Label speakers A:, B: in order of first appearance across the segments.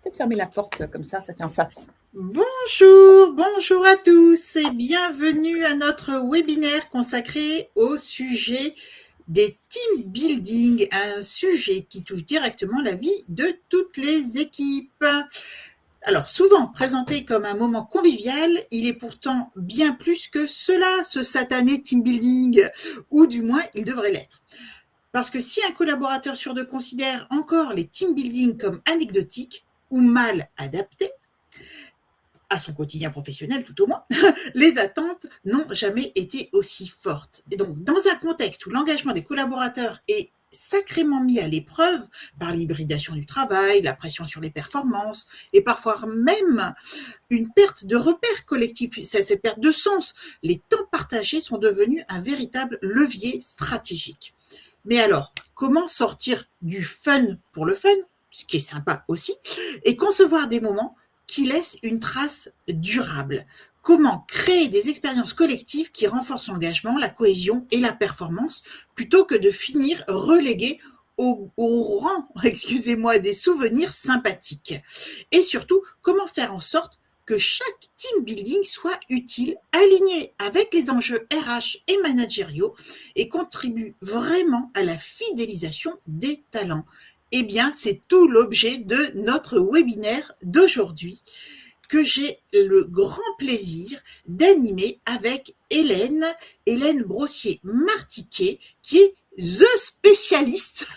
A: peut-être fermer la porte, comme ça fait un sas.
B: Bonjour à tous et bienvenue à notre webinaire consacré au sujet des team building, un sujet qui touche directement la vie de toutes les équipes. Alors, souvent présenté comme un moment convivial, il est pourtant bien plus que cela, ce satané team building, ou du moins il devrait l'être. Parce que si un collaborateur sur deux considère encore les team building comme anecdotiques ou mal adaptés, à son quotidien professionnel tout au moins, les attentes n'ont jamais été aussi fortes. Et donc, dans un contexte où l'engagement des collaborateurs est sacrément mis à l'épreuve par l'hybridation du travail, la pression sur les performances et parfois même une perte de repères collectifs, cette perte de sens, les temps partagés sont devenus un véritable levier stratégique. Mais alors, comment sortir du fun pour le fun, ce qui est sympa aussi, et concevoir des moments qui laissent une trace durable? Comment créer des expériences collectives qui renforcent l'engagement, la cohésion et la performance, plutôt que de finir relégués au rang, excusez-moi, des souvenirs sympathiques? Et surtout, comment faire en sorte que chaque team building soit utile, aligné avec les enjeux RH et managériaux et contribue vraiment à la fidélisation des talents? Eh bien, c'est tout l'objet de notre webinaire d'aujourd'hui que j'ai le grand plaisir d'animer avec Hélène Brossier-Martiquet, qui est the spécialiste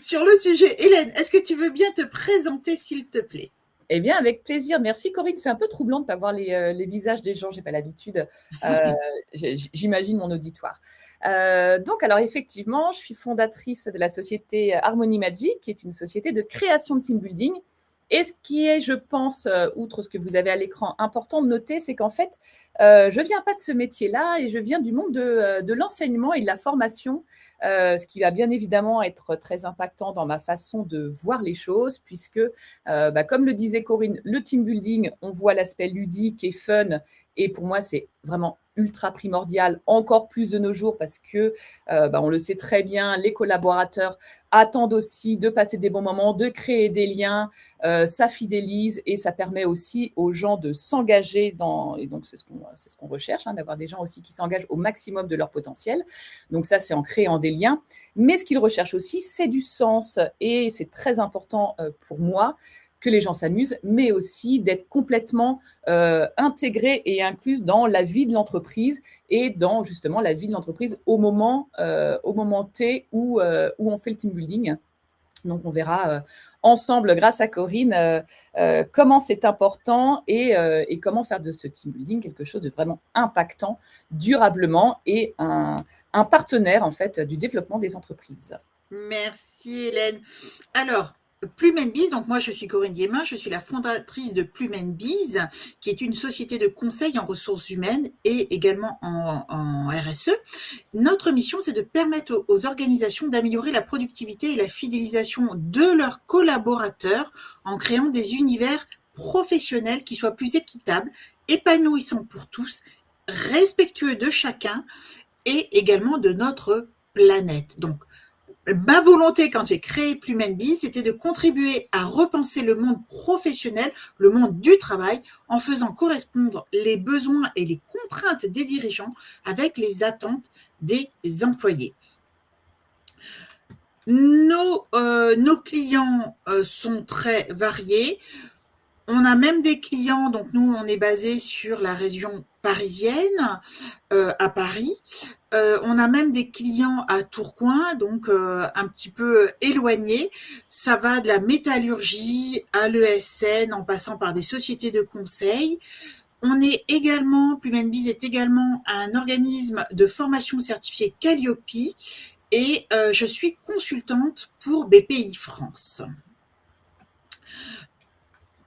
B: sur le sujet. Hélène, est-ce que tu veux bien te présenter, s'il te plaît?
A: Eh bien, avec plaisir. Merci, Corinne. C'est un peu troublant de ne pas voir les visages des gens. Je n'ai pas l'habitude. J'imagine mon auditoire. Donc, alors effectivement, je suis fondatrice de la société Harmony Magic, qui est une société de création de team building. Et ce qui est, je pense, outre ce que vous avez à l'écran, important de noter, c'est qu'en fait, je ne viens pas de ce métier-là et je viens du monde de l'enseignement et de la formation, ce qui va bien évidemment être très impactant dans ma façon de voir les choses, puisque, comme le disait Corinne, le team building, on voit l'aspect ludique et fun, et pour moi, c'est vraiment ultra primordial, encore plus de nos jours, parce que, on le sait très bien, les collaborateurs attendent aussi de passer des bons moments, de créer des liens, ça fidélise et ça permet aussi aux gens de s'engager et donc c'est ce qu'on recherche, d'avoir des gens aussi qui s'engagent au maximum de leur potentiel. Donc ça, c'est en créant des liens. Mais ce qu'ils recherchent aussi, c'est du sens, et c'est très important pour moi que les gens s'amusent, mais aussi d'être complètement intégrés et inclus dans la vie de l'entreprise et dans justement la vie de l'entreprise au moment T où on fait le team building. Donc, on verra ensemble, grâce à Corinne, comment c'est important et comment faire de ce team building quelque chose de vraiment impactant, durablement, et un partenaire, en fait, du développement des entreprises.
B: Merci Hélène. Alors, Plume & Biz, donc moi je suis Corinne Diemin, je suis la fondatrice de Plume & Biz, qui est une société de conseil en ressources humaines et également en RSE. Notre mission, c'est de permettre aux organisations d'améliorer la productivité et la fidélisation de leurs collaborateurs en créant des univers professionnels qui soient plus équitables, épanouissants pour tous, respectueux de chacun et également de notre planète. Donc, ma volonté quand j'ai créé Plume & Biz, c'était de contribuer à repenser le monde professionnel, le monde du travail, en faisant correspondre les besoins et les contraintes des dirigeants avec les attentes des employés. Nos clients sont très variés. On a même des clients, donc nous, on est basé sur la région parisienne, à Paris. On a même des clients à Tourcoing, donc un petit peu éloignés. Ça va de la métallurgie à l'ESN, en passant par des sociétés de conseil. On est également, Plume & Biz est également un organisme de formation certifié Calliope, et je suis consultante pour BPI France.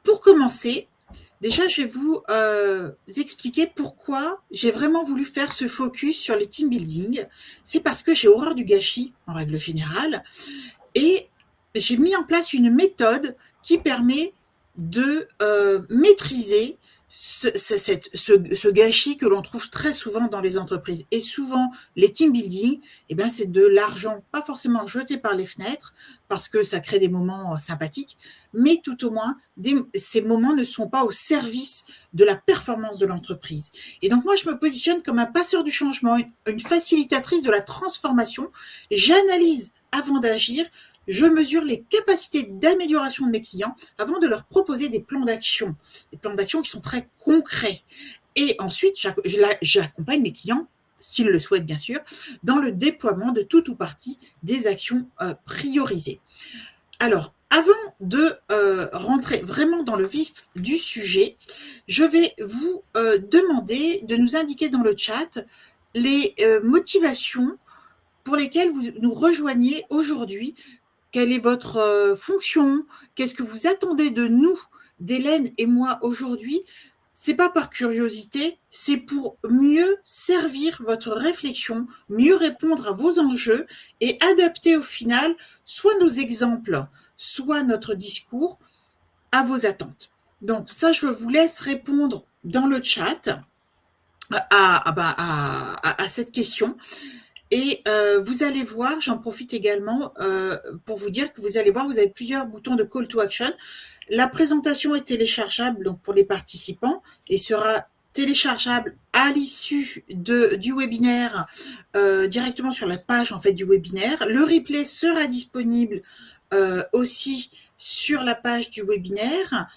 B: Pour commencer, déjà, je vais vous expliquer pourquoi j'ai vraiment voulu faire ce focus sur les team building. C'est parce que j'ai horreur du gâchis, en règle générale, et j'ai mis en place une méthode qui permet de maîtriser ce gâchis que l'on trouve très souvent dans les entreprises. Et souvent, les team building, eh ben, c'est de l'argent, pas forcément jeté par les fenêtres, parce que ça crée des moments sympathiques, mais tout au moins, ces moments ne sont pas au service de la performance de l'entreprise. Et donc, moi, je me positionne comme un passeur du changement, une facilitatrice de la transformation. J'analyse avant d'agir. Je mesure les capacités d'amélioration de mes clients avant de leur proposer des plans d'action qui sont très concrets. Et ensuite, j'accompagne mes clients, s'ils le souhaitent bien sûr, dans le déploiement de tout ou partie des actions priorisées. Alors, avant de rentrer vraiment dans le vif du sujet, je vais vous demander de nous indiquer dans le chat les motivations pour lesquelles vous nous rejoignez aujourd'hui. Quelle est votre fonction? Qu'est-ce que vous attendez de nous, d'Hélène et moi aujourd'hui? C'est pas par curiosité, c'est pour mieux servir votre réflexion, mieux répondre à vos enjeux et adapter au final soit nos exemples, soit notre discours à vos attentes. Donc ça, je vous laisse répondre dans le chat à cette question. Et vous allez voir, j'en profite également pour vous dire que vous allez voir, vous avez plusieurs boutons de call to action. La présentation est téléchargeable donc pour les participants et sera téléchargeable à l'issue du webinaire directement sur la page en fait du webinaire. Le replay sera disponible aussi sur la page du webinaire.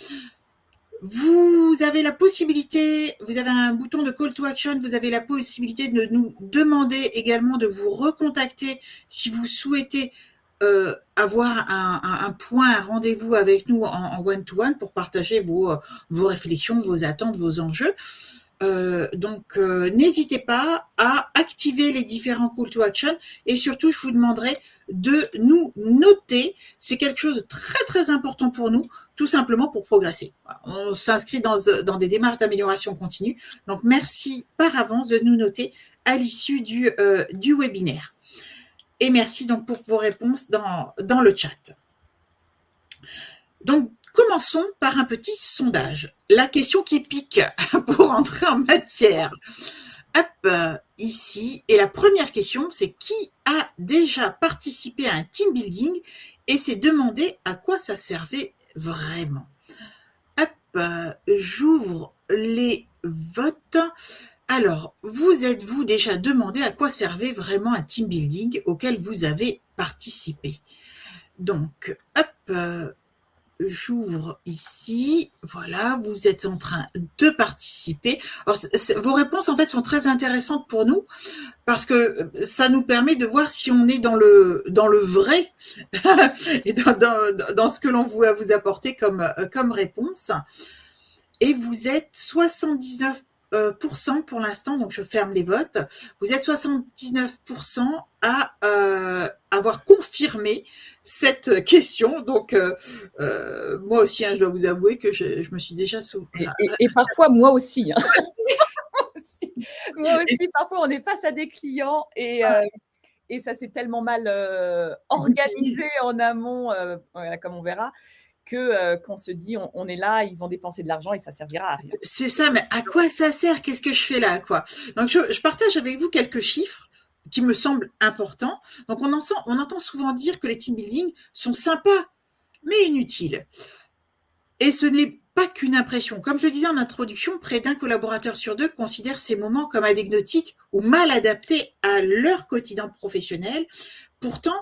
B: Vous avez la possibilité, vous avez un bouton de call to action, vous avez la possibilité de nous demander également de vous recontacter si vous souhaitez avoir un point, un rendez-vous avec nous en one-to-one pour partager vos réflexions, vos attentes, vos enjeux. Donc, n'hésitez pas à activer les différents call to action et surtout, je vous demanderai de nous noter. C'est quelque chose de très, très important pour nous, tout simplement pour progresser. On s'inscrit dans des démarches d'amélioration continue. Donc, merci par avance de nous noter à l'issue du webinaire. Et merci donc pour vos réponses dans le chat. Donc, commençons par un petit sondage. La question qui pique pour entrer en matière. Hop, ici. Et la première question, c'est qui a déjà participé à un team building et s'est demandé à quoi ça servait vraiment. Hop, j'ouvre les votes. Alors, vous êtes-vous déjà demandé à quoi servait vraiment un team building auquel vous avez participé? Donc, hop, j'ouvre ici, voilà, vous êtes en train de participer. Alors, vos réponses, en fait, sont très intéressantes pour nous parce que ça nous permet de voir si on est dans le vrai et dans ce que l'on va vous apporter comme réponse. Et vous êtes 79% pour l'instant, donc je ferme les votes. Vous êtes 79% à avoir confirmé cette question. Donc, moi aussi, je dois vous avouer que je me suis déjà
A: et parfois, moi aussi. Hein. Moi aussi, parfois, on est face à des clients et ça s'est tellement mal organisé en amont, voilà, comme on verra, qu'on se dit, on est là, ils ont dépensé de l'argent et ça servira à rien.
B: C'est ça, mais à quoi ça sert? Qu'est-ce que je fais là, quoi? Donc, je partage avec vous quelques chiffres qui me semblent importants. Donc, on entend souvent dire que les team building sont sympas, mais inutiles. Et ce n'est pas qu'une impression. Comme je le disais en introduction, près d'un collaborateur sur deux considère ces moments comme anecdotiques ou mal adaptés à leur quotidien professionnel. Pourtant,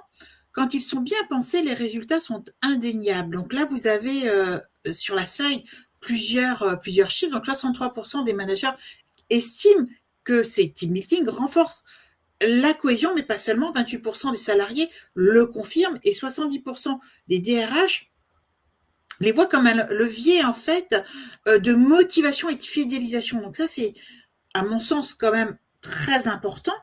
B: quand ils sont bien pensés, les résultats sont indéniables. Donc là, vous avez sur la slide plusieurs chiffres. Donc 63% des managers estiment que ces team meetings renforcent la cohésion, mais pas seulement. 28% des salariés le confirment et 70% des DRH les voient comme un levier en fait de motivation et de fidélisation. Donc ça, c'est à mon sens quand même très important.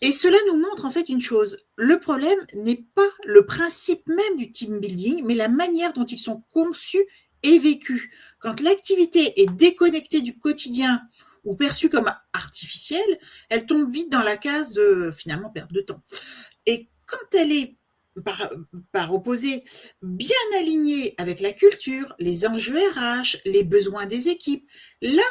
B: Et cela nous montre en fait une chose. Le problème n'est pas le principe même du team building, mais la manière dont ils sont conçus et vécus. Quand l'activité est déconnectée du quotidien ou perçue comme artificielle, elle tombe vite dans la case de finalement perte de temps. Et quand elle est par opposé, bien aligné avec la culture, les enjeux RH, les besoins des équipes, là,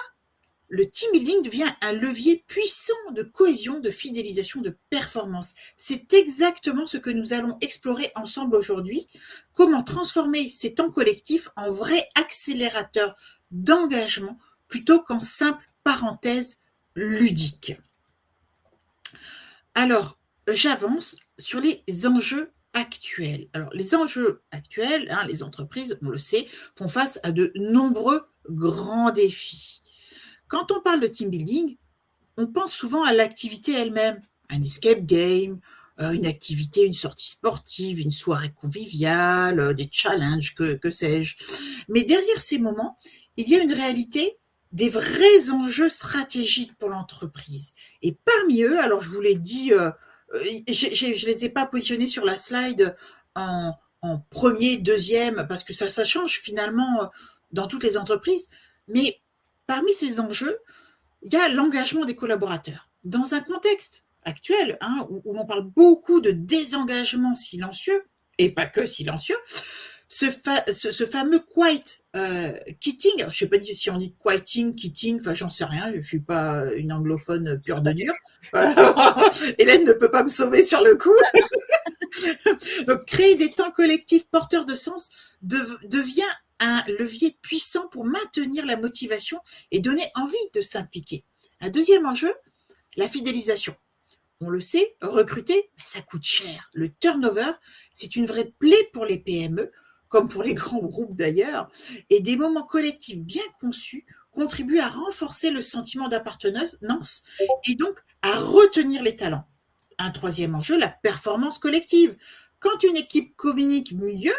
B: le team building devient un levier puissant de cohésion, de fidélisation, de performance. C'est exactement ce que nous allons explorer ensemble aujourd'hui. Comment transformer ces temps collectifs en vrai accélérateur d'engagement plutôt qu'en simple parenthèse ludique. Alors, j'avance sur les enjeux actuels. Alors, les enjeux actuels, les entreprises, on le sait, font face à de nombreux grands défis. Quand on parle de team building, on pense souvent à l'activité elle-même, un escape game, une activité, une sortie sportive, une soirée conviviale, des challenges, que sais-je. Mais derrière ces moments, il y a une réalité, des vrais enjeux stratégiques pour l'entreprise. Et parmi eux, alors je vous l'ai dit, je les ai pas positionnés sur la slide en premier, deuxième, parce que ça change finalement dans toutes les entreprises. Mais parmi ces enjeux, il y a l'engagement des collaborateurs. Dans un contexte actuel, où l'on parle beaucoup de désengagement silencieux, et pas que silencieux, ce fameux quiet quitting, je ne sais pas si on dit quieting, quitting, enfin j'en sais rien, je ne suis pas une anglophone pure de dur. Hélène ne peut pas me sauver sur le coup. Donc créer des temps collectifs porteurs de sens devient un levier puissant pour maintenir la motivation et donner envie de s'impliquer. Un deuxième enjeu, la fidélisation. On le sait, recruter, ça coûte cher. Le turnover, c'est une vraie plaie pour les PME, comme pour les grands groupes d'ailleurs, et des moments collectifs bien conçus contribuent à renforcer le sentiment d'appartenance et donc à retenir les talents. Un troisième enjeu, la performance collective. Quand une équipe communique mieux,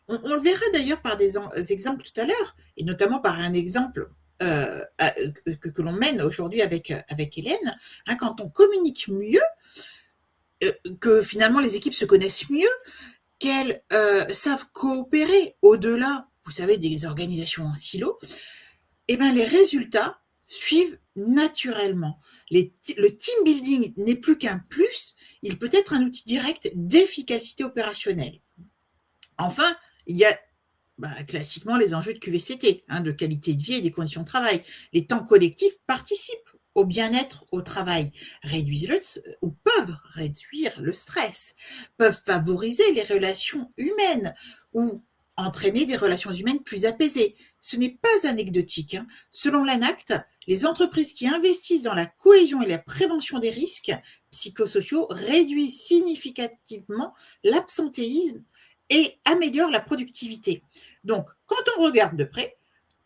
B: on le verra d'ailleurs par des exemples tout à l'heure, et notamment par un exemple que l'on mène aujourd'hui avec Hélène, quand on communique mieux, que finalement les équipes se connaissent mieux, qu'elles savent coopérer au-delà, vous savez, des organisations en silo, et bien les résultats suivent naturellement. Le team building n'est plus qu'un plus, il peut être un outil direct d'efficacité opérationnelle. Enfin, il y a classiquement les enjeux de QVCT, de qualité de vie et des conditions de travail. Les temps collectifs participent au bien-être au travail, peuvent réduire le stress, peuvent favoriser les relations humaines ou entraîner des relations humaines plus apaisées. Ce n'est pas anecdotique. Selon l'ANACT, les entreprises qui investissent dans la cohésion et la prévention des risques psychosociaux réduisent significativement l'absentéisme et améliorent la productivité. Donc, quand on regarde de près,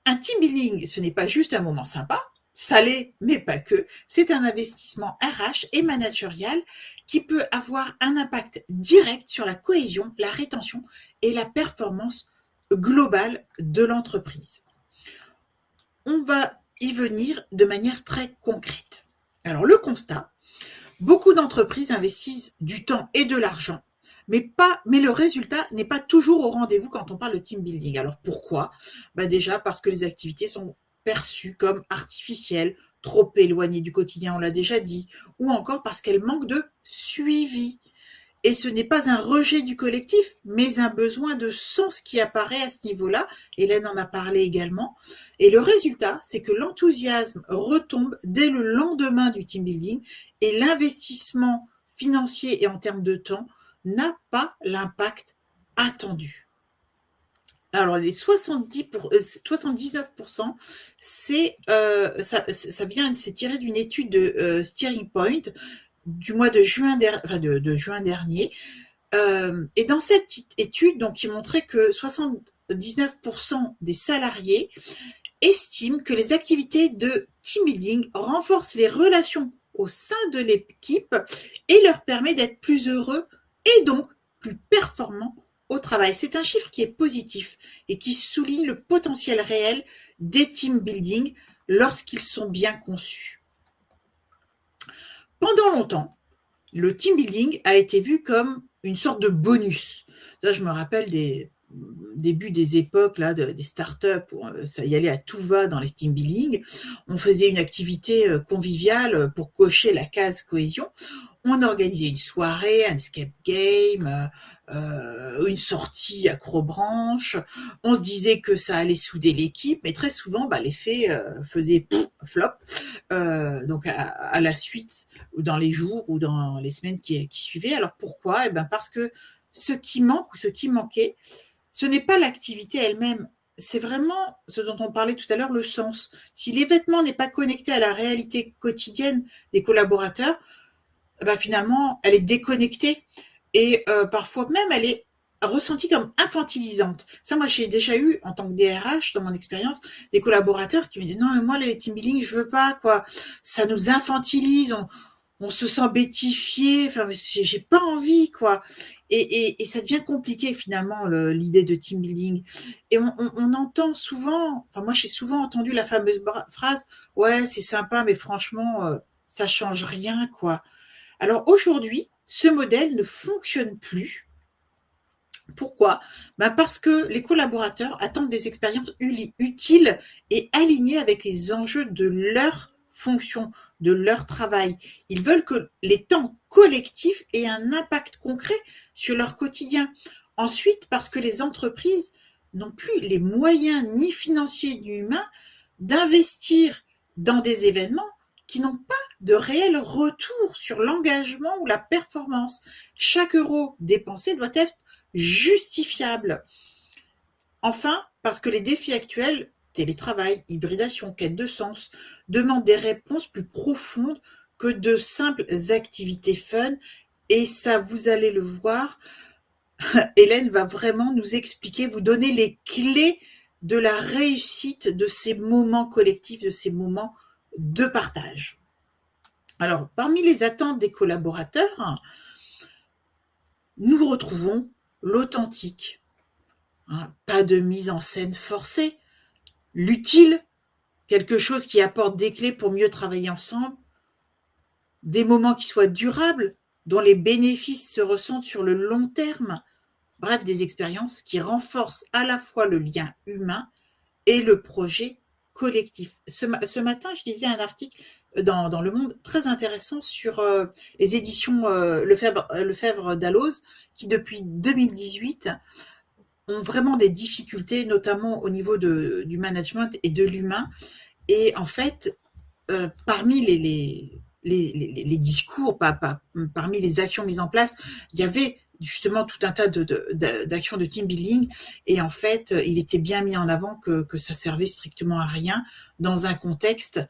B: un team building, ce n'est pas juste un moment sympa, ça l'est, mais pas que, c'est un investissement RH et managérial qui peut avoir un impact direct sur la cohésion, la rétention et la performance globale de l'entreprise. On va y venir de manière très concrète. Alors, le constat, beaucoup d'entreprises investissent du temps et de l'argent, mais le résultat n'est pas toujours au rendez-vous quand on parle de team building. Alors pourquoi ? Déjà parce que les activités sont perçues comme artificielles, trop éloignées du quotidien, on l'a déjà dit, ou encore parce qu'elles manquent de suivi. Et ce n'est pas un rejet du collectif, mais un besoin de sens qui apparaît à ce niveau-là. Hélène en a parlé également. Et le résultat, c'est que l'enthousiasme retombe dès le lendemain du team building et l'investissement financier et en termes de temps n'a pas l'impact attendu. Alors, les 79%, c'est tiré d'une étude de Steering Point du mois de juin dernier. Et dans cette étude, donc, il montrait que 79% des salariés estiment que les activités de team building renforcent les relations au sein de l'équipe et leur permet d'être plus heureux et donc plus performants au travail. C'est un chiffre qui est positif et qui souligne le potentiel réel des team building lorsqu'ils sont bien conçus. Pendant longtemps, le team building a été vu comme une sorte de bonus. Ça, je me rappelle début des époques là, des startups où ça y allait à tout va dans les team building, on faisait une activité conviviale pour cocher la case cohésion. On organisait une soirée, un escape game, une sortie acrobranche. On se disait que ça allait souder l'équipe, mais très souvent, l'effet faisait flop. Donc à la suite, ou dans les jours ou dans les semaines qui suivaient. Alors pourquoi? Eh ben parce que ce qui manque ou ce qui manquait, ce n'est pas l'activité elle-même, c'est vraiment ce dont on parlait tout à l'heure, le sens. Si l'événement n'est pas connecté à la réalité quotidienne des collaborateurs, finalement, elle est déconnectée et parfois même, elle est ressentie comme infantilisante. Ça, moi, j'ai déjà eu, en tant que DRH, dans mon expérience, des collaborateurs qui me disent « Non, mais moi, les team building, je veux pas, quoi. Ça nous infantilise, on se sent bêtifié, enfin, j'ai pas envie, quoi. » Et ça devient compliqué, finalement, l'idée de team building. Et on entend souvent, enfin, moi, j'ai souvent entendu la fameuse phrase « Ouais, c'est sympa, mais franchement, ça change rien, quoi. » Alors aujourd'hui, ce modèle ne fonctionne plus. Pourquoi? Parce que les collaborateurs attendent des expériences utiles et alignées avec les enjeux de leur fonction, de leur travail. Ils veulent que les temps collectifs aient un impact concret sur leur quotidien. Ensuite, parce que les entreprises n'ont plus les moyens ni financiers ni humains d'investir dans des événements qui n'ont pas de réel retour sur l'engagement ou la performance. Chaque euro dépensé doit être justifiable. Enfin, parce que les défis actuels, télétravail, hybridation, quête de sens, demandent des réponses plus profondes que de simples activités fun. Et ça, vous allez le voir, Hélène va vraiment nous expliquer, vous donner les clés de la réussite de ces moments collectifs, de ces moments de partage. Alors, parmi les attentes des collaborateurs, nous retrouvons l'authentique, pas de mise en scène forcée, l'utile, quelque chose qui apporte des clés pour mieux travailler ensemble, des moments qui soient durables, dont les bénéfices se ressentent sur le long terme, bref, des expériences qui renforcent à la fois le lien humain et le projet collectif. Ce matin, je lisais un article dans Le Monde très intéressant sur les éditions Lefebvre Dalloz qui, depuis 2018, ont vraiment des difficultés, notamment au niveau du management et de l'humain. Et en fait, parmi les discours, parmi les actions mises en place, il y avait justement tout un tas d'actions de team building et en fait, il était bien mis en avant que ça servait strictement à rien dans un contexte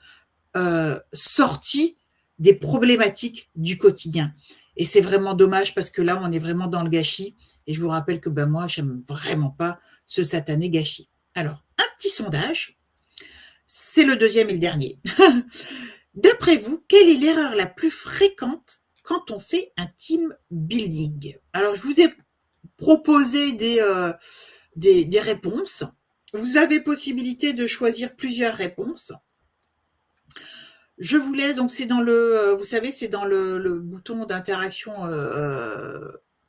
B: sorti des problématiques du quotidien. Et c'est vraiment dommage parce que là, on est vraiment dans le gâchis. Et je vous rappelle que moi, j'aime vraiment pas ce satané gâchis. Alors, un petit sondage. C'est le deuxième et le dernier. D'après vous, quelle est l'erreur la plus fréquente quand on fait un team building? Alors, je vous ai proposé des réponses. Vous avez possibilité de choisir plusieurs réponses. Je vous laisse, donc c'est dans vous savez, c'est dans le bouton d'interaction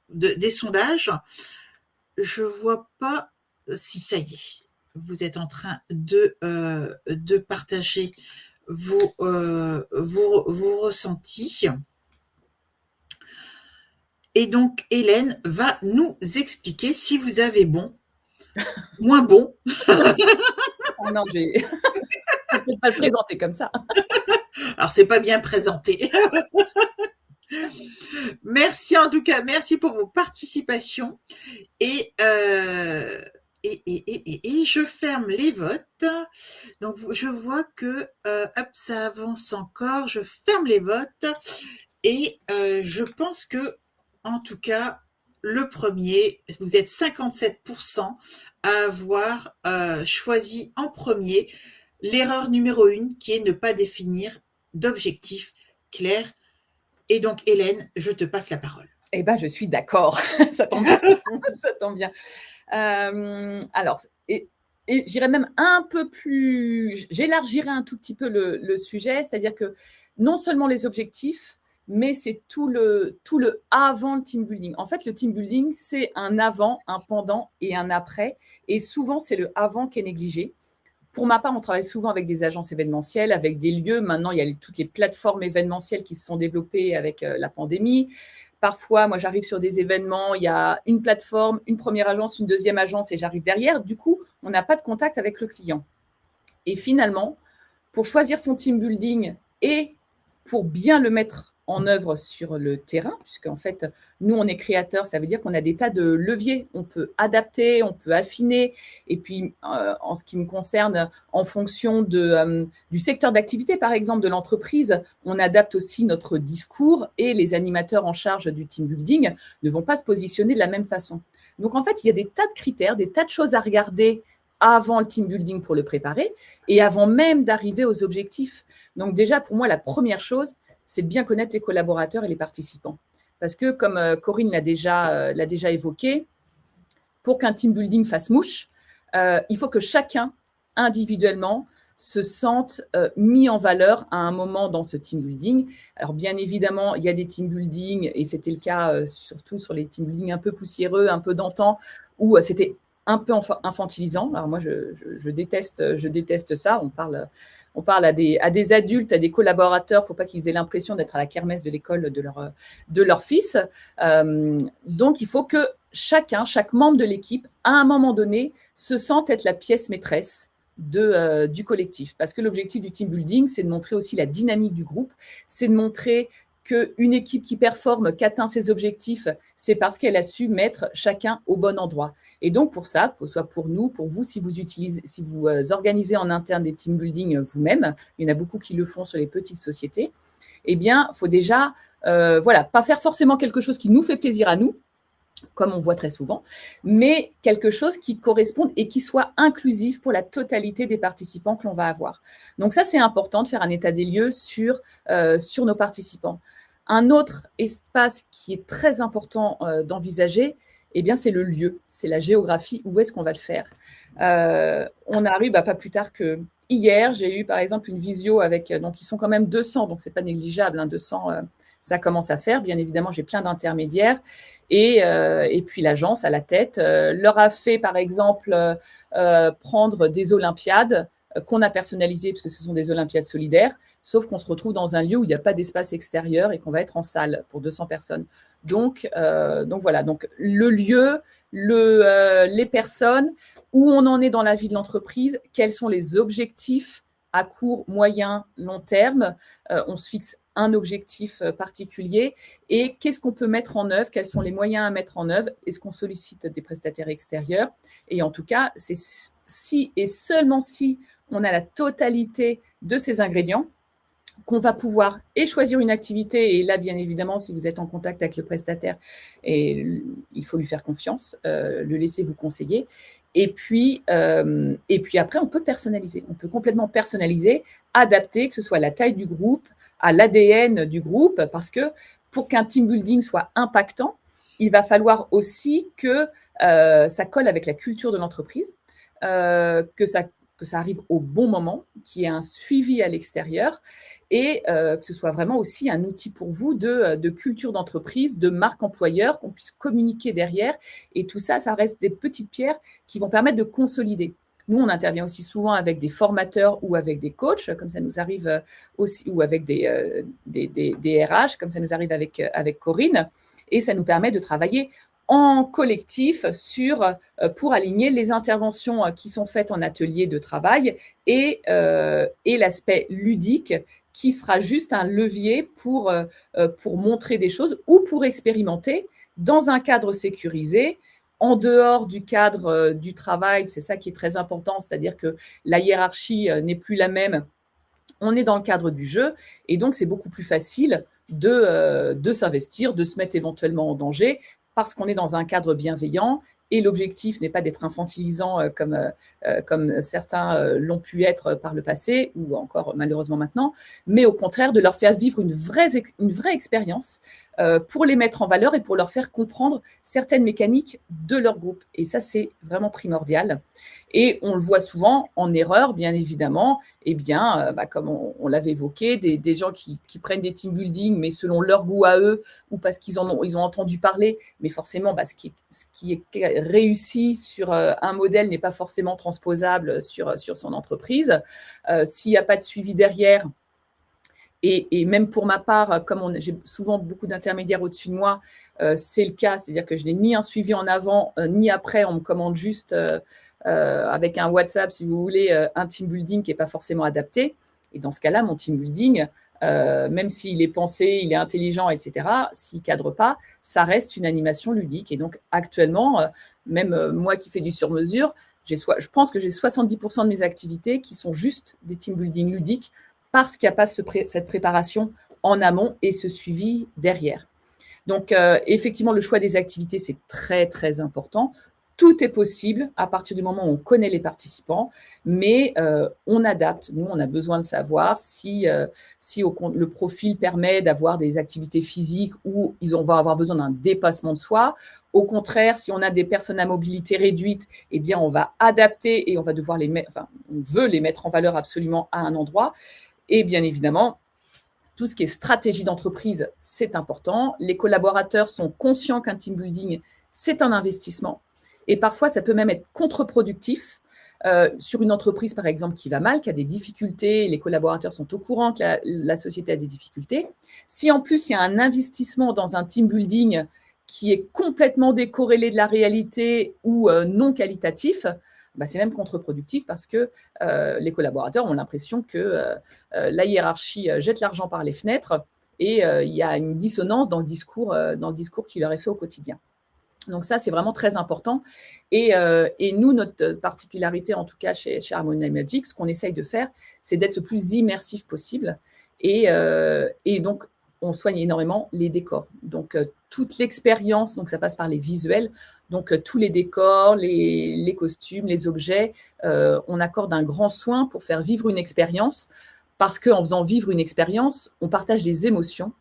B: des sondages. Je vois pas si ça y est. Vous êtes en train de partager vos ressentis. Et donc, Hélène va nous expliquer si vous avez bon, moins bon.
A: Oh non, je ne peux pas le présenter comme ça.
B: Alors, c'est pas bien présenté. Merci en tout cas, merci pour vos participations. Et je ferme les votes. Donc, je vois que hop, ça avance encore. Je ferme les votes. Et je pense que, en tout cas, le premier, vous êtes 57% à avoir choisi en premier l'erreur numéro 1, qui est ne pas définir d'objectif clair. Et donc, Hélène, je te passe la parole.
A: Eh bien, je suis d'accord. Ça tombe bien. Ça tombe bien. Alors, et j'irais même un peu plus, j'élargirais un tout petit peu le sujet, c'est-à-dire que non seulement les objectifs, mais c'est tout le avant le team building. En fait, le team building, c'est un avant, un pendant et un après. Et souvent, c'est le avant qui est négligé. Pour ma part, on travaille souvent avec des agences événementielles, avec des lieux. Maintenant, il y a toutes les plateformes événementielles qui se sont développées avec la pandémie. Parfois, moi, j'arrive sur des événements, il y a une plateforme, une première agence, une deuxième agence et j'arrive derrière. Du coup, on n'a pas de contact avec le client. Et finalement, pour choisir son team building et pour bien le mettre en œuvre sur le terrain, puisqu'en fait, nous, on est créateurs, ça veut dire qu'on a des tas de leviers. On peut adapter, on peut affiner. Et puis, en ce qui me concerne, en fonction du secteur d'activité, par exemple, de l'entreprise, on adapte aussi notre discours et les animateurs en charge du team building ne vont pas se positionner de la même façon. Donc, en fait, il y a des tas de critères, des tas de choses à regarder avant le team building pour le préparer et avant même d'arriver aux objectifs. Donc déjà, pour moi, la première chose, c'est de bien connaître les collaborateurs et les participants. Parce que, comme Corinne l'a déjà évoqué, pour qu'un team building fasse mouche, il faut que chacun, individuellement, se sente mis en valeur à un moment dans ce team building. Alors, bien évidemment, il y a des team building, et c'était le cas surtout sur les team building un peu poussiéreux, un peu d'antan, où c'était un peu infantilisant. Alors moi, je déteste ça. On parle à des adultes, à des collaborateurs. Il ne faut pas qu'ils aient l'impression d'être à la kermesse de l'école de leur fils. Donc, il faut que chaque membre de l'équipe, à un moment donné, se sente être la pièce maîtresse du collectif. Parce que l'objectif du team building, c'est de montrer aussi la dynamique du groupe. C'est de montrer qu'une équipe qui performe, qui atteint ses objectifs, c'est parce qu'elle a su mettre chacun au bon endroit. Et donc, pour ça, que ce soit pour nous, pour vous, si vous organisez en interne des team building vous-même, il y en a beaucoup qui le font sur les petites sociétés, eh bien, il faut déjà, pas faire forcément quelque chose qui nous fait plaisir à nous, comme on voit très souvent, mais quelque chose qui corresponde et qui soit inclusif pour la totalité des participants que l'on va avoir. Donc ça, c'est important de faire un état des lieux sur nos participants. Un autre espace qui est très important d'envisager, eh bien, c'est le lieu, c'est la géographie, où est-ce qu'on va le faire. On arrive pas plus tard que hier, j'ai eu par exemple une visio avec, donc ils sont quand même 200, donc c'est pas négligeable, 200, ça commence à faire. Bien évidemment, j'ai plein d'intermédiaires. Et puis l'agence à la tête leur a fait, par exemple, prendre des Olympiades qu'on a personnalisées, parce que ce sont des Olympiades solidaires, sauf qu'on se retrouve dans un lieu où il n'y a pas d'espace extérieur et qu'on va être en salle pour 200 personnes. Donc voilà, donc le lieu, les personnes, où on en est dans la vie de l'entreprise, quels sont les objectifs à court, moyen, long terme. On se fixe un objectif particulier et qu'est-ce qu'on peut mettre en œuvre, quels sont les moyens à mettre en œuvre, est-ce qu'on sollicite des prestataires extérieurs, et en tout cas, c'est si et seulement si on a la totalité de ces ingrédients qu'on va pouvoir choisir une activité, et là, bien évidemment, si vous êtes en contact avec le prestataire, il faut lui faire confiance, le laisser vous conseiller. Et puis après, on peut personnaliser. On peut complètement personnaliser, adapter, que ce soit à la taille du groupe, à l'ADN du groupe, parce que pour qu'un team building soit impactant, il va falloir aussi que ça colle avec la culture de l'entreprise, que ça arrive au bon moment, qu'il y ait un suivi à l'extérieur et que ce soit vraiment aussi un outil pour vous de culture d'entreprise, de marque employeur, qu'on puisse communiquer derrière. Et tout ça, ça reste des petites pierres qui vont permettre de consolider. Nous, on intervient aussi souvent avec des formateurs ou avec des coachs, comme ça nous arrive aussi, ou avec des RH, comme ça nous arrive avec Corinne. Et ça nous permet de travailler en collectif pour aligner les interventions qui sont faites en atelier de travail et l'aspect ludique qui sera juste un levier pour montrer des choses ou pour expérimenter dans un cadre sécurisé, en dehors du cadre du travail. C'est ça qui est très important, c'est-à-dire que la hiérarchie n'est plus la même. On est dans le cadre du jeu et donc c'est beaucoup plus facile de s'investir, de se mettre éventuellement en danger parce qu'on est dans un cadre bienveillant et l'objectif n'est pas d'être infantilisant comme certains l'ont pu être par le passé ou encore malheureusement maintenant, mais au contraire de leur faire vivre une vraie expérience pour les mettre en valeur et pour leur faire comprendre certaines mécaniques de leur groupe. Et ça, c'est vraiment primordial. Et on le voit souvent en erreur, bien évidemment, comme on l'avait évoqué, des gens qui prennent des team building, mais selon leur goût à eux, ou parce qu'ils ont entendu parler, mais forcément, ce qui est réussi sur un modèle n'est pas forcément transposable sur son entreprise. S'il n'y a pas de suivi derrière, et même pour ma part, comme j'ai souvent beaucoup d'intermédiaires au-dessus de moi, c'est le cas, c'est-à-dire que je n'ai ni un suivi en avant, ni après, on me commande juste avec un WhatsApp, si vous voulez, un team building qui n'est pas forcément adapté. Et dans ce cas-là, mon team building, même s'il est pensé, il est intelligent, etc., s'il ne cadre pas, ça reste une animation ludique. Et donc, actuellement, même moi qui fais du sur-mesure, je pense que j'ai 70% de mes activités qui sont juste des team building ludiques parce qu'il n'y a pas cette préparation en amont et ce suivi derrière. Donc, effectivement, le choix des activités, c'est très, très important. Tout est possible à partir du moment où on connaît les participants, mais on adapte. Nous, on a besoin de savoir si le profil permet d'avoir des activités physiques ou on va avoir besoin d'un dépassement de soi. Au contraire, si on a des personnes à mobilité réduite, eh bien, on va adapter et on va devoir on veut les mettre en valeur absolument à un endroit. Et bien évidemment, tout ce qui est stratégie d'entreprise, c'est important. Les collaborateurs sont conscients qu'un team building, c'est un investissement. Et parfois, ça peut même être contre-productif. Sur une entreprise, par exemple, qui va mal, qui a des difficultés, les collaborateurs sont au courant que la société a des difficultés. Si en plus, il y a un investissement dans un team building qui est complètement décorrélé de la réalité ou non qualitatif, c'est même contre-productif parce que les collaborateurs ont l'impression que la hiérarchie jette l'argent par les fenêtres et il y a une dissonance dans le discours qui leur est fait au quotidien. Donc ça, c'est vraiment très important. Et nous, notre particularité, en tout cas chez Harmony Magic, ce qu'on essaye de faire, c'est d'être le plus immersif possible. Et donc, on soigne énormément les décors. Donc, toute l'expérience, donc ça passe par les visuels. Donc, tous les décors, les costumes, les objets, on accorde un grand soin pour faire vivre une expérience parce qu'en faisant vivre une expérience, on partage des émotions.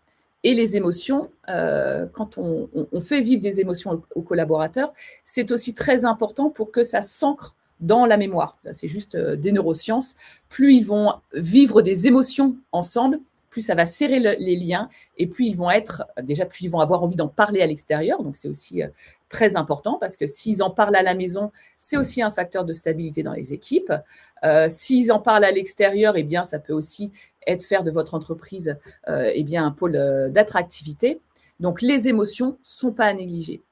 A: Et les émotions, quand on fait vivre des émotions aux collaborateurs, c'est aussi très important pour que ça s'ancre dans la mémoire. C'est juste des neurosciences. Plus ils vont vivre des émotions ensemble, plus ça va serrer les liens et plus ils vont avoir envie d'en parler à l'extérieur. Donc, c'est aussi très important parce que s'ils en parlent à la maison, c'est aussi un facteur de stabilité dans les équipes. S'ils en parlent à l'extérieur, eh bien, ça peut aussi faire de votre entreprise un pôle d'attractivité. Donc, les émotions ne sont pas à négliger.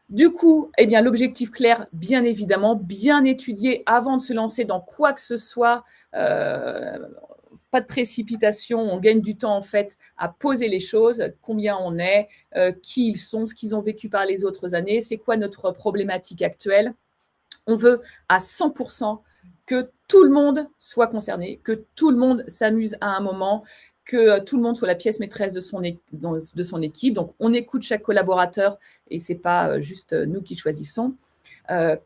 A: Du coup, l'objectif clair, bien évidemment, bien étudié avant de se lancer dans quoi que ce soit. Pas de précipitation, on gagne du temps en fait à poser les choses, combien on est, qui ils sont, ce qu'ils ont vécu par les autres années, c'est quoi notre problématique actuelle. On veut à 100% que tout le monde soit concerné, que tout le monde s'amuse à un moment, que tout le monde soit la pièce maîtresse de son équipe. Donc, on écoute chaque collaborateur et ce n'est pas juste nous qui choisissons.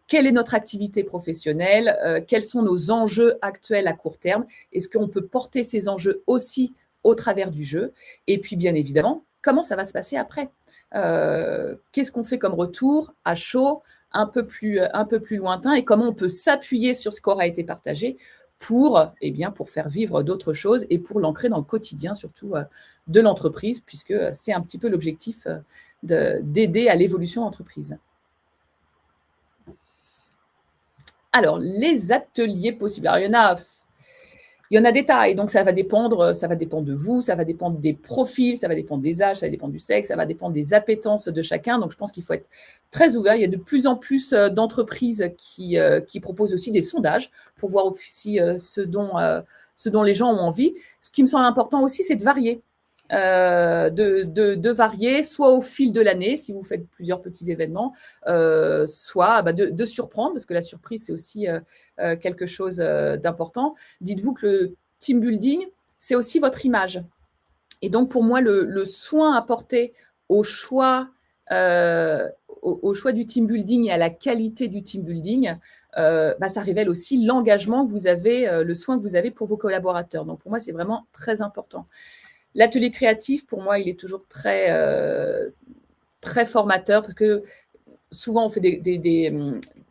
A: Quelle est notre activité professionnelle, quels sont nos enjeux actuels à court terme, est-ce qu'on peut porter ces enjeux aussi au travers du jeu, et puis bien évidemment, comment ça va se passer après, qu'est-ce qu'on fait comme retour à chaud, un peu plus lointain, et comment on peut s'appuyer sur ce qui aura été partagé pour faire vivre d'autres choses et pour l'ancrer dans le quotidien surtout de l'entreprise, puisque c'est un petit peu l'objectif d'aider à l'évolution d'entreprise. Alors, les ateliers possibles. Alors, il y en a des tas, et donc ça va dépendre de vous, ça va dépendre des profils, ça va dépendre des âges, ça va dépendre du sexe, ça va dépendre des appétences de chacun. Donc, je pense qu'il faut être très ouvert. Il y a de plus en plus d'entreprises qui proposent aussi des sondages pour voir aussi ce dont les gens ont envie. Ce qui me semble important aussi, c'est de varier. De varier, soit au fil de l'année, si vous faites plusieurs petits événements, soit de surprendre, parce que la surprise, c'est aussi quelque chose d'important. Dites-vous que le team building, c'est aussi votre image. Et donc, pour moi, le soin apporté au choix du team building et à la qualité du team building, ça révèle aussi l'engagement que vous avez, le soin que vous avez pour vos collaborateurs. Donc, pour moi, c'est vraiment très important. l'atelier créatif, pour moi, il est toujours très, très formateur parce que souvent, on fait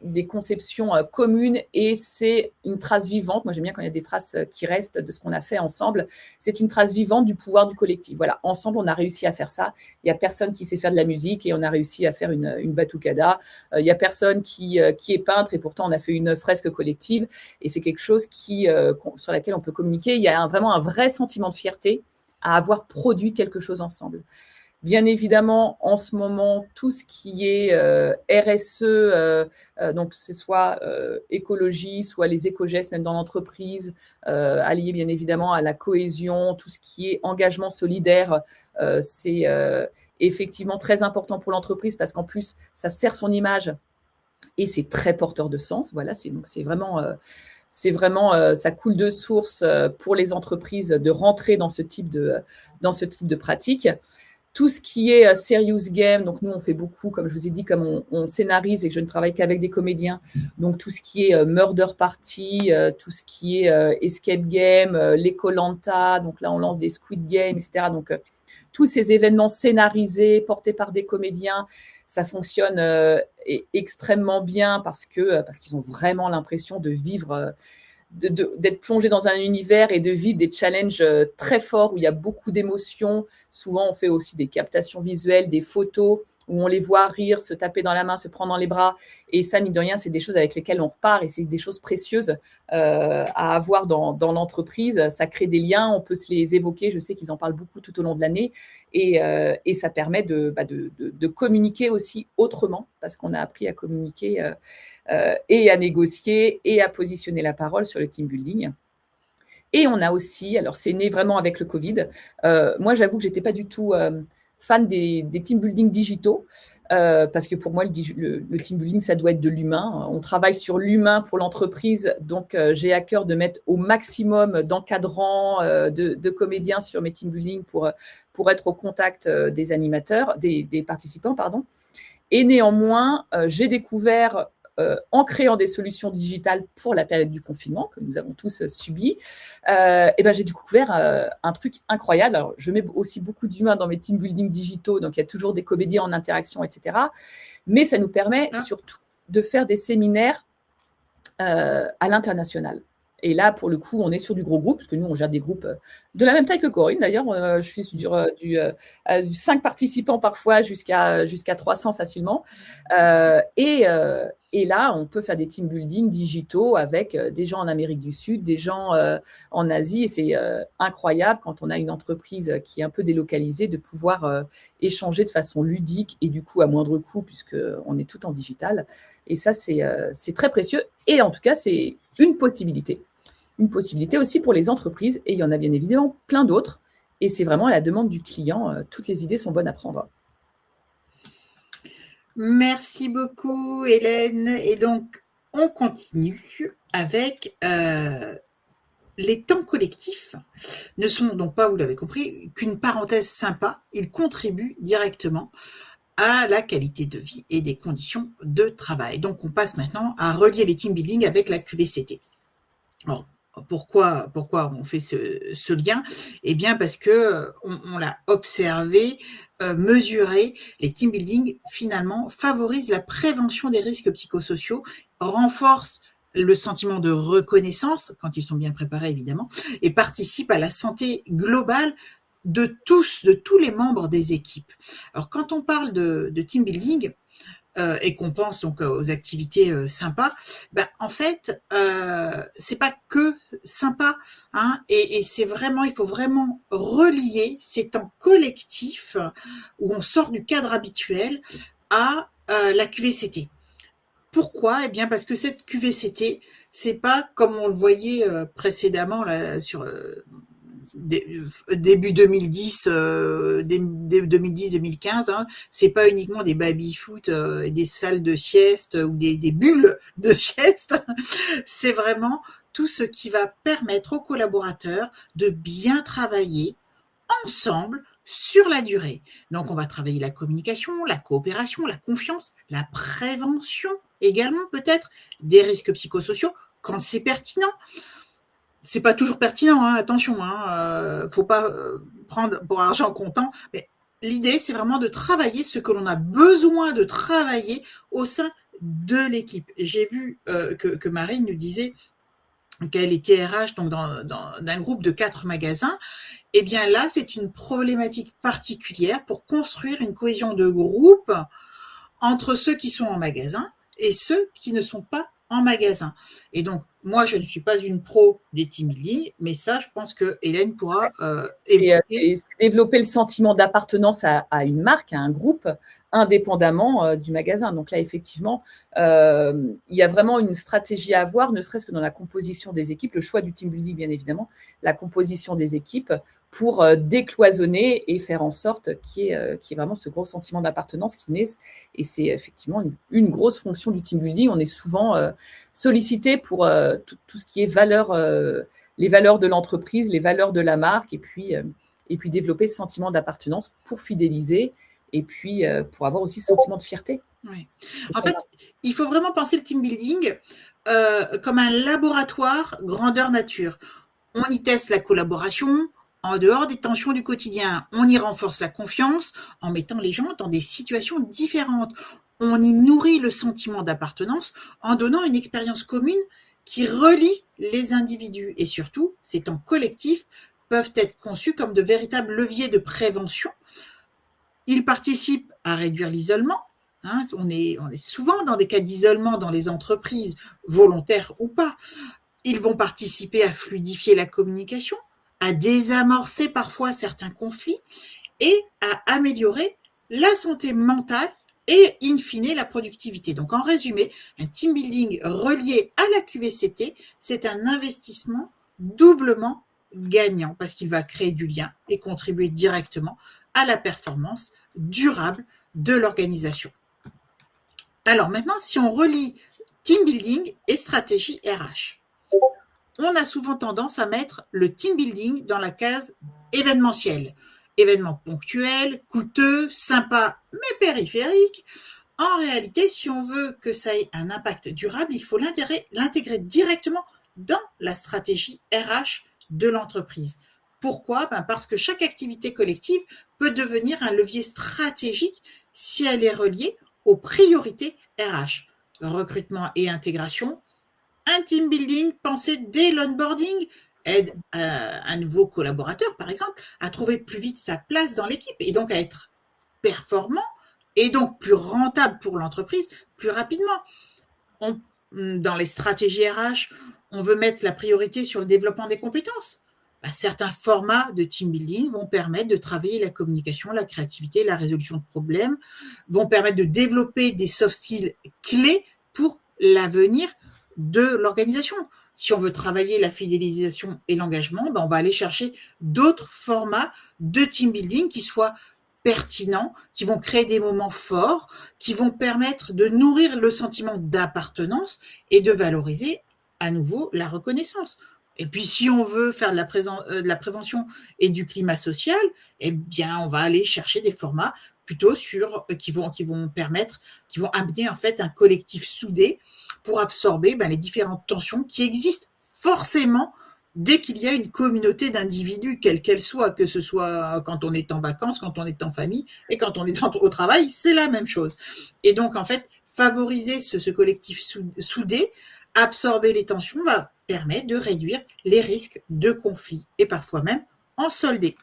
A: des conceptions communes et c'est une trace vivante. Moi, j'aime bien quand il y a des traces qui restent de ce qu'on a fait ensemble. C'est une trace vivante du pouvoir du collectif. Voilà, ensemble, on a réussi à faire ça. Il n'y a personne qui sait faire de la musique et on a réussi à faire une batucada. Il n'y a personne qui est peintre et pourtant, on a fait une fresque collective. Et c'est quelque chose sur laquelle on peut communiquer. Il y a vraiment un vrai sentiment de fierté à avoir produit quelque chose ensemble. Bien évidemment, en ce moment, tout ce qui est RSE, donc c'est soit écologie, soit les éco-gestes, même dans l'entreprise, allié bien évidemment à la cohésion, tout ce qui est engagement solidaire, c'est effectivement très important pour l'entreprise parce qu'en plus, ça sert son image et c'est très porteur de sens. Voilà, donc c'est vraiment... ça coule de source pour les entreprises de rentrer dans ce type de pratique. Tout ce qui est serious game, donc nous on fait beaucoup, comme je vous ai dit, comme on scénarise et que je ne travaille qu'avec des comédiens, donc tout ce qui est murder party, tout ce qui est escape game, les Koh-Lanta, donc là on lance des Squid Game, etc. Donc tous ces événements scénarisés, portés par des comédiens, ça fonctionne extrêmement bien parce qu'ils ont vraiment l'impression de vivre d'être plongé dans un univers et de vivre des challenges très forts où il y a beaucoup d'émotions. Souvent, on fait aussi des captations visuelles, des photos où on les voit rire, se taper dans la main, se prendre dans les bras. Et ça, mine de rien, c'est des choses avec lesquelles on repart et c'est des choses précieuses à avoir dans l'entreprise. Ça crée des liens, on peut se les évoquer. Je sais qu'ils en parlent beaucoup tout au long de l'année et ça permet de communiquer aussi autrement parce qu'on a appris à communiquer et à négocier et à positionner la parole sur le team building. Et on a aussi, alors c'est né vraiment avec le Covid, moi j'avoue que je n'étais pas du tout fan des team building digitaux, parce que pour moi, le team building, ça doit être de l'humain. On travaille sur l'humain pour l'entreprise, donc j'ai à cœur de mettre au maximum d'encadrants, de comédiens sur mes team building pour être au contact des animateurs, des participants, pardon. Et néanmoins, j'ai découvert en créant des solutions digitales pour la période du confinement que nous avons tous subi, j'ai découvert un truc incroyable. Alors, je mets aussi beaucoup d'humains dans mes team building digitaux, donc il y a toujours des comédiens en interaction, etc. Mais ça nous permet surtout de faire des séminaires à l'international. Et là, pour le coup, on est sur du gros groupe, parce que nous, on gère des groupes de la même taille que Corinne, d'ailleurs. Je suis sur du 5 participants parfois jusqu'à 300 facilement. Et là, on peut faire des team building digitaux avec des gens en Amérique du Sud, des gens en Asie. Et c'est incroyable quand on a une entreprise qui est un peu délocalisée de pouvoir échanger de façon ludique et du coup à moindre coût, puisqu'on est tout en digital. Et ça, c'est très précieux. Et en tout cas, c'est une possibilité. Une possibilité aussi pour les entreprises. Et il y en a bien évidemment plein d'autres. Et c'est vraiment à la demande du client. Toutes les idées sont bonnes à prendre.
B: Merci beaucoup, Hélène. Et donc, on continue avec les temps collectifs ne sont donc pas, vous l'avez compris, qu'une parenthèse sympa. Ils contribuent directement à la qualité de vie et des conditions de travail. Donc, on passe maintenant à relier les team building avec la QVCT. Alors, pourquoi on fait ce lien? Eh bien, parce que on l'a observé, mesuré, les team building, finalement, favorisent la prévention des risques psychosociaux, renforcent le sentiment de reconnaissance, quand ils sont bien préparés, évidemment, et participent à la santé globale de tous les membres des équipes. Alors, quand on parle de team building, et qu'on pense donc aux activités sympas, en fait, c'est pas que sympa, hein, et c'est vraiment, il faut vraiment relier ces temps collectifs où on sort du cadre habituel à la QVCT. Pourquoi? Eh bien, parce que cette QVCT, c'est pas comme on le voyait précédemment là sur début 2010, 2010-2015, hein, c'est pas uniquement des baby-foot et des salles de sieste ou des bulles de sieste, c'est vraiment tout ce qui va permettre aux collaborateurs de bien travailler ensemble sur la durée. Donc, on va travailler la communication, la coopération, la confiance, la prévention également peut-être des risques psychosociaux quand c'est pertinent. C'est pas toujours pertinent, hein, attention, hein, faut pas prendre pour argent comptant, mais l'idée, c'est vraiment de travailler ce que l'on a besoin de travailler au sein de l'équipe. J'ai vu que Marine nous disait qu'elle était RH donc d'un groupe de 4 magasins. Eh bien là, c'est une problématique particulière pour construire une cohésion de groupe entre ceux qui sont en magasin et ceux qui ne sont pas en magasin. Et donc, moi, je ne suis pas une pro des team building, mais ça, je pense que Hélène pourra évoquer.
A: C'est développer le sentiment d'appartenance à une marque, à un groupe, indépendamment du magasin. Donc là, effectivement, il y a vraiment une stratégie à avoir, ne serait-ce que dans la composition des équipes, le choix du team building, bien évidemment, la composition des équipes pour décloisonner et faire en sorte qu'il y ait vraiment ce gros sentiment d'appartenance qui naît. Et c'est effectivement une grosse fonction du team building. On est souvent sollicité pour tout ce qui est les valeurs de l'entreprise, les valeurs de la marque, et puis développer ce sentiment d'appartenance pour fidéliser, et puis pour avoir aussi ce sentiment de fierté.
B: Oui. En fait, il faut vraiment penser le team building comme un laboratoire grandeur nature. On y teste la collaboration en dehors des tensions du quotidien. On y renforce la confiance en mettant les gens dans des situations différentes. On y nourrit le sentiment d'appartenance en donnant une expérience commune qui relie les individus. Et surtout, ces temps collectifs peuvent être conçus comme de véritables leviers de prévention. Ils participent à réduire l'isolement. On est souvent dans des cas d'isolement dans les entreprises, volontaires ou pas. Ils vont participer à fluidifier la communication, à désamorcer parfois certains conflits et à améliorer la santé mentale et, in fine, la productivité. Donc, en résumé, un team building relié à la QVCT, c'est un investissement doublement gagnant parce qu'il va créer du lien et contribuer directement à la performance durable de l'organisation. Alors maintenant, si on relie team building et stratégie RH, on a souvent tendance à mettre le team building dans la case événementiel. Événements ponctuels, coûteux, sympas, mais périphériques. En réalité, si on veut que ça ait un impact durable, il faut l'intégrer directement dans la stratégie RH de l'entreprise. Pourquoi ? Parce que chaque activité collective peut devenir un levier stratégique si elle est reliée aux priorités RH. Recrutement et intégration. Un team building pensé dès l'onboarding aide un nouveau collaborateur, par exemple, à trouver plus vite sa place dans l'équipe et donc à être performant et donc plus rentable pour l'entreprise plus rapidement. Dans les stratégies RH, on veut mettre la priorité sur le développement des compétences. Certains formats de team building vont permettre de travailler la communication, la créativité, la résolution de problèmes, vont permettre de développer des soft skills clés pour l'avenir de l'organisation. Si on veut travailler la fidélisation et l'engagement, on va aller chercher d'autres formats de team building qui soient pertinents, qui vont créer des moments forts, qui vont permettre de nourrir le sentiment d'appartenance et de valoriser à nouveau la reconnaissance. Et puis, si on veut faire de la prévention et du climat social, eh bien, on va aller chercher des formats plutôt qui vont amener en fait un collectif soudé pour absorber les différentes tensions qui existent forcément dès qu'il y a une communauté d'individus, quelle qu'elle soit, que ce soit quand on est en vacances, quand on est en famille et quand on est au travail, c'est la même chose. Et donc, en fait, favoriser ce collectif soudé, absorber les tensions va permettre de réduire les risques de conflits et parfois même en solder.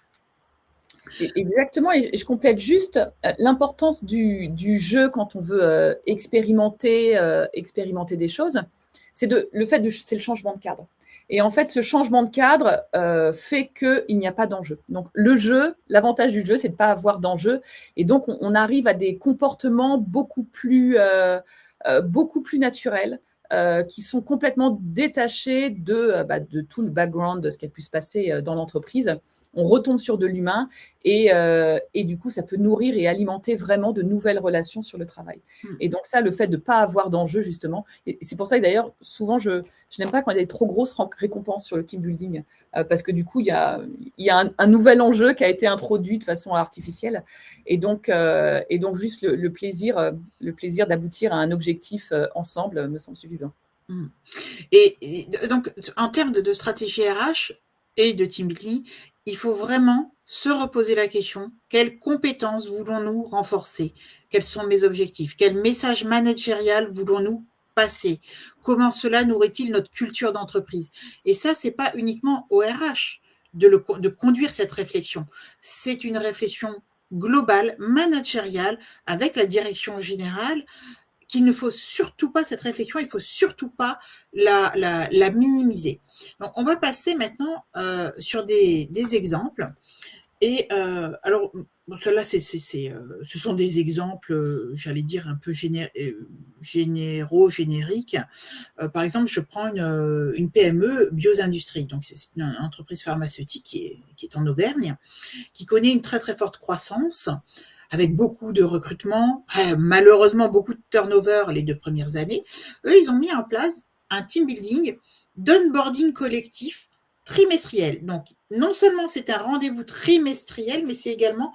A: Exactement, et je complète juste l'importance du jeu quand on veut expérimenter des choses. C'est le changement de cadre. Et en fait, ce changement de cadre fait qu'il n'y a pas d'enjeu. Donc, le jeu, l'avantage du jeu, c'est de ne pas avoir d'enjeu. Et donc, on arrive à des comportements beaucoup plus naturels, qui sont complètement détachés de tout le background de ce qui a pu se passer dans l'entreprise. On retombe sur de l'humain et du coup, ça peut nourrir et alimenter vraiment de nouvelles relations sur le travail. Et donc ça, le fait de ne pas avoir d'enjeu, justement, et c'est pour ça que d'ailleurs, souvent, je n'aime pas quand il y a des trop grosses récompenses sur le team building, parce que du coup, il y a un nouvel enjeu qui a été introduit de façon artificielle. Et donc juste le plaisir d'aboutir à un objectif ensemble me semble suffisant.
B: Et donc, en termes de stratégie RH, et de team building, il faut vraiment se reposer la question, quelles compétences voulons-nous renforcer? Quels sont mes objectifs? Quel message managérial voulons-nous passer? Comment cela nourrit-il notre culture d'entreprise? Et ça, c'est pas uniquement au RH de conduire cette réflexion. C'est une réflexion globale, managériale, avec la direction générale, qu'il ne faut surtout pas, cette réflexion, il ne faut surtout pas la minimiser. Donc, on va passer maintenant sur des exemples. Et alors, ceux-là, ce sont des exemples, j'allais dire, un peu généraux, génériques. Par exemple, je prends une PME Biosindustrie. Donc, c'est une entreprise pharmaceutique qui est en Auvergne, qui connaît une très, très forte croissance, avec beaucoup de recrutement, malheureusement beaucoup de turnover les 2 premières années. Eux, ils ont mis en place un team building d'onboarding collectif trimestriel. Donc, non seulement c'est un rendez-vous trimestriel, mais c'est également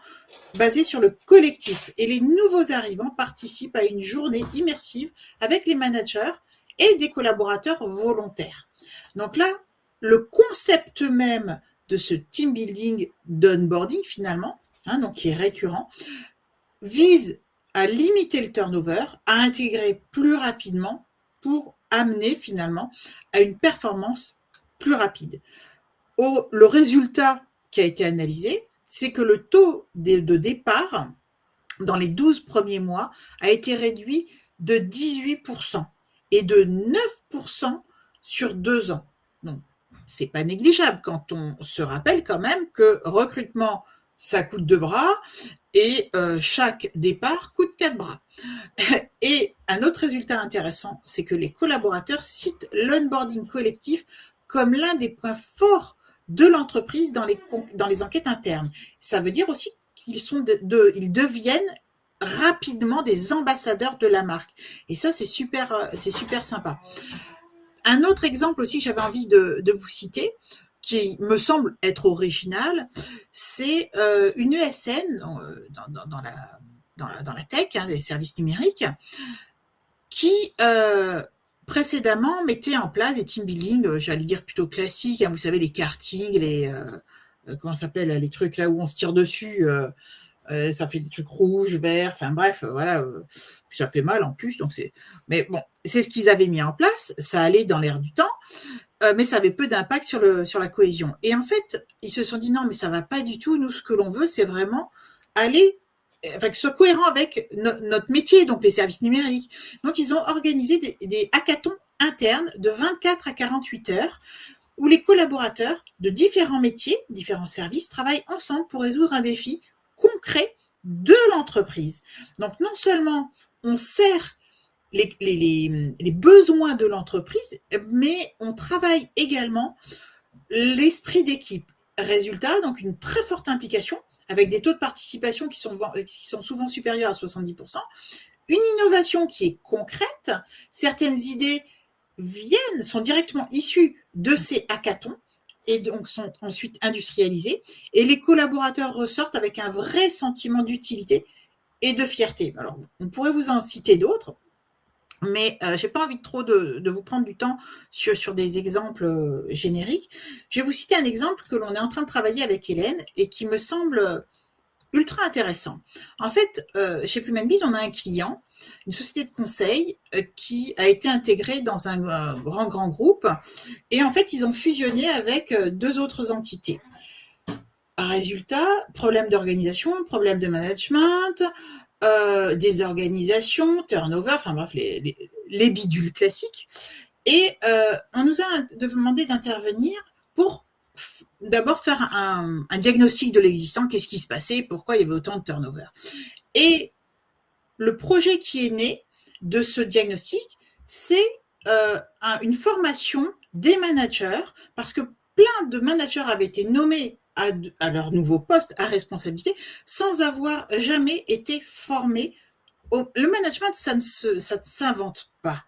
B: basé sur le collectif. Et les nouveaux arrivants participent à une journée immersive avec les managers et des collaborateurs volontaires. Donc là, le concept même de ce team building d'onboarding, finalement, donc qui est récurrent, vise à limiter le turnover, à intégrer plus rapidement pour amener finalement à une performance plus rapide. Le résultat qui a été analysé, c'est que le taux de départ dans les 12 premiers mois a été réduit de 18% et de 9% sur 2 ans. Donc, c'est pas négligeable quand on se rappelle quand même que recrutement, ça coûte 2 bras et chaque départ coûte 4 bras. Et un autre résultat intéressant, c'est que les collaborateurs citent l'onboarding collectif comme l'un des points forts de l'entreprise dans les enquêtes internes. Ça veut dire aussi qu'ils ils deviennent rapidement des ambassadeurs de la marque. Et ça, c'est super sympa. Un autre exemple aussi que j'avais envie de vous citer, qui me semble être original, c'est une ESN dans la tech, des services numériques, qui précédemment mettait en place des team building, j'allais dire plutôt classiques, vous savez, les kartings, comment ça s'appelle, les trucs là où on se tire dessus, ça fait des trucs rouges, verts, enfin bref, voilà, ça fait mal en plus, mais bon, c'est ce qu'ils avaient mis en place, ça allait dans l'air du temps, mais ça avait peu d'impact sur la cohésion. Et en fait, ils se sont dit non, mais ça va pas du tout, nous ce que l'on veut, c'est vraiment que ce soit cohérent avec notre métier, donc les services numériques. Donc, ils ont organisé des hackathons internes de 24 à 48 heures où les collaborateurs de différents métiers, différents services, travaillent ensemble pour résoudre un défi concret de l'entreprise. Donc, non seulement on sert les besoins de l'entreprise, mais on travaille également l'esprit d'équipe. Résultat, donc une très forte implication avec des taux de participation qui sont souvent supérieurs à 70%, une innovation qui est concrète, certaines idées sont directement issues de ces hackathons et donc sont ensuite industrialisées, et les collaborateurs ressortent avec un vrai sentiment d'utilité et de fierté. Alors, on pourrait vous en citer d'autres, mais je n'ai pas envie trop de vous prendre du temps sur des exemples génériques. Je vais vous citer un exemple que l'on est en train de travailler avec Hélène et qui me semble ultra intéressant. En fait, chez Plumenbiz, on a un client, une société de conseil qui a été intégrée dans un grand groupe, et en fait, ils ont fusionné avec 2 autres entités. Résultat, problème d'organisation, problème de management, désorganisation, turnover, enfin bref, les bidules classiques. Et on nous a demandé d'intervenir pour d'abord faire un diagnostic de l'existant, qu'est-ce qui se passait, pourquoi il y avait autant de turnover. Et le projet qui est né de ce diagnostic, c'est une formation des managers, parce que plein de managers avaient été nommés à leur nouveau poste à responsabilité sans avoir jamais été formés. Le management, ça ne s'invente pas.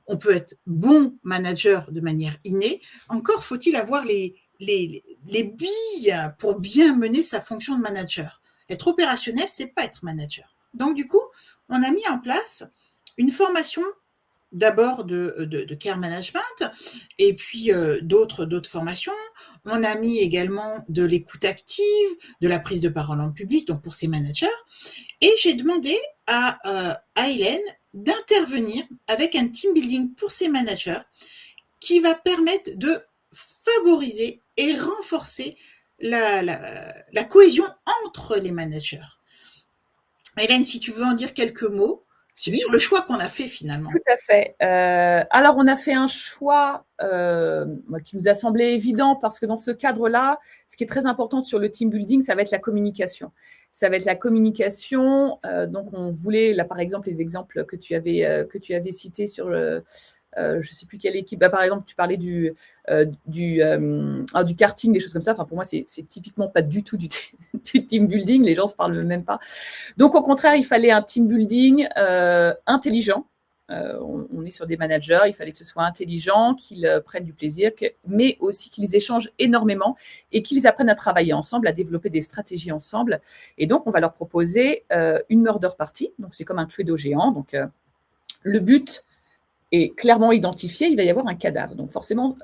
B: On peut être bon manager de manière innée, encore faut-il avoir les billes pour bien mener sa fonction de manager. Être opérationnel, c'est pas être manager. Donc du coup, on a mis en place une formation d'abord de care management et puis d'autres formations. On a mis également de l'écoute active, de la prise de parole en public, donc pour ces managers. Et j'ai demandé à Hélène d'intervenir avec un team building pour ces managers qui va permettre de favoriser et renforcer la cohésion entre les managers. Hélène, si tu veux en dire quelques mots sur le choix qu'on a fait finalement.
A: Tout à fait. Alors, on a fait un choix qui nous a semblé évident parce que dans ce cadre-là, ce qui est très important sur le team building, ça va être la communication. Ça va être la communication. Donc, on voulait, là, par exemple, les exemples que tu avais cités sur je ne sais plus quelle équipe. Par exemple, tu parlais du karting, des choses comme ça. Enfin, pour moi, c'est typiquement pas du tout du team building. Les gens ne se parlent même pas. Donc, au contraire, il fallait un team building intelligent. On est sur des managers, il fallait que ce soit intelligent, qu'ils prennent du plaisir, mais aussi qu'ils échangent énormément et qu'ils apprennent à travailler ensemble, à développer des stratégies ensemble. Et donc, on va leur proposer une murder party. Donc, c'est comme un Cluedo géant. Donc, le but est clairement identifié, il va y avoir un cadavre. Donc forcément,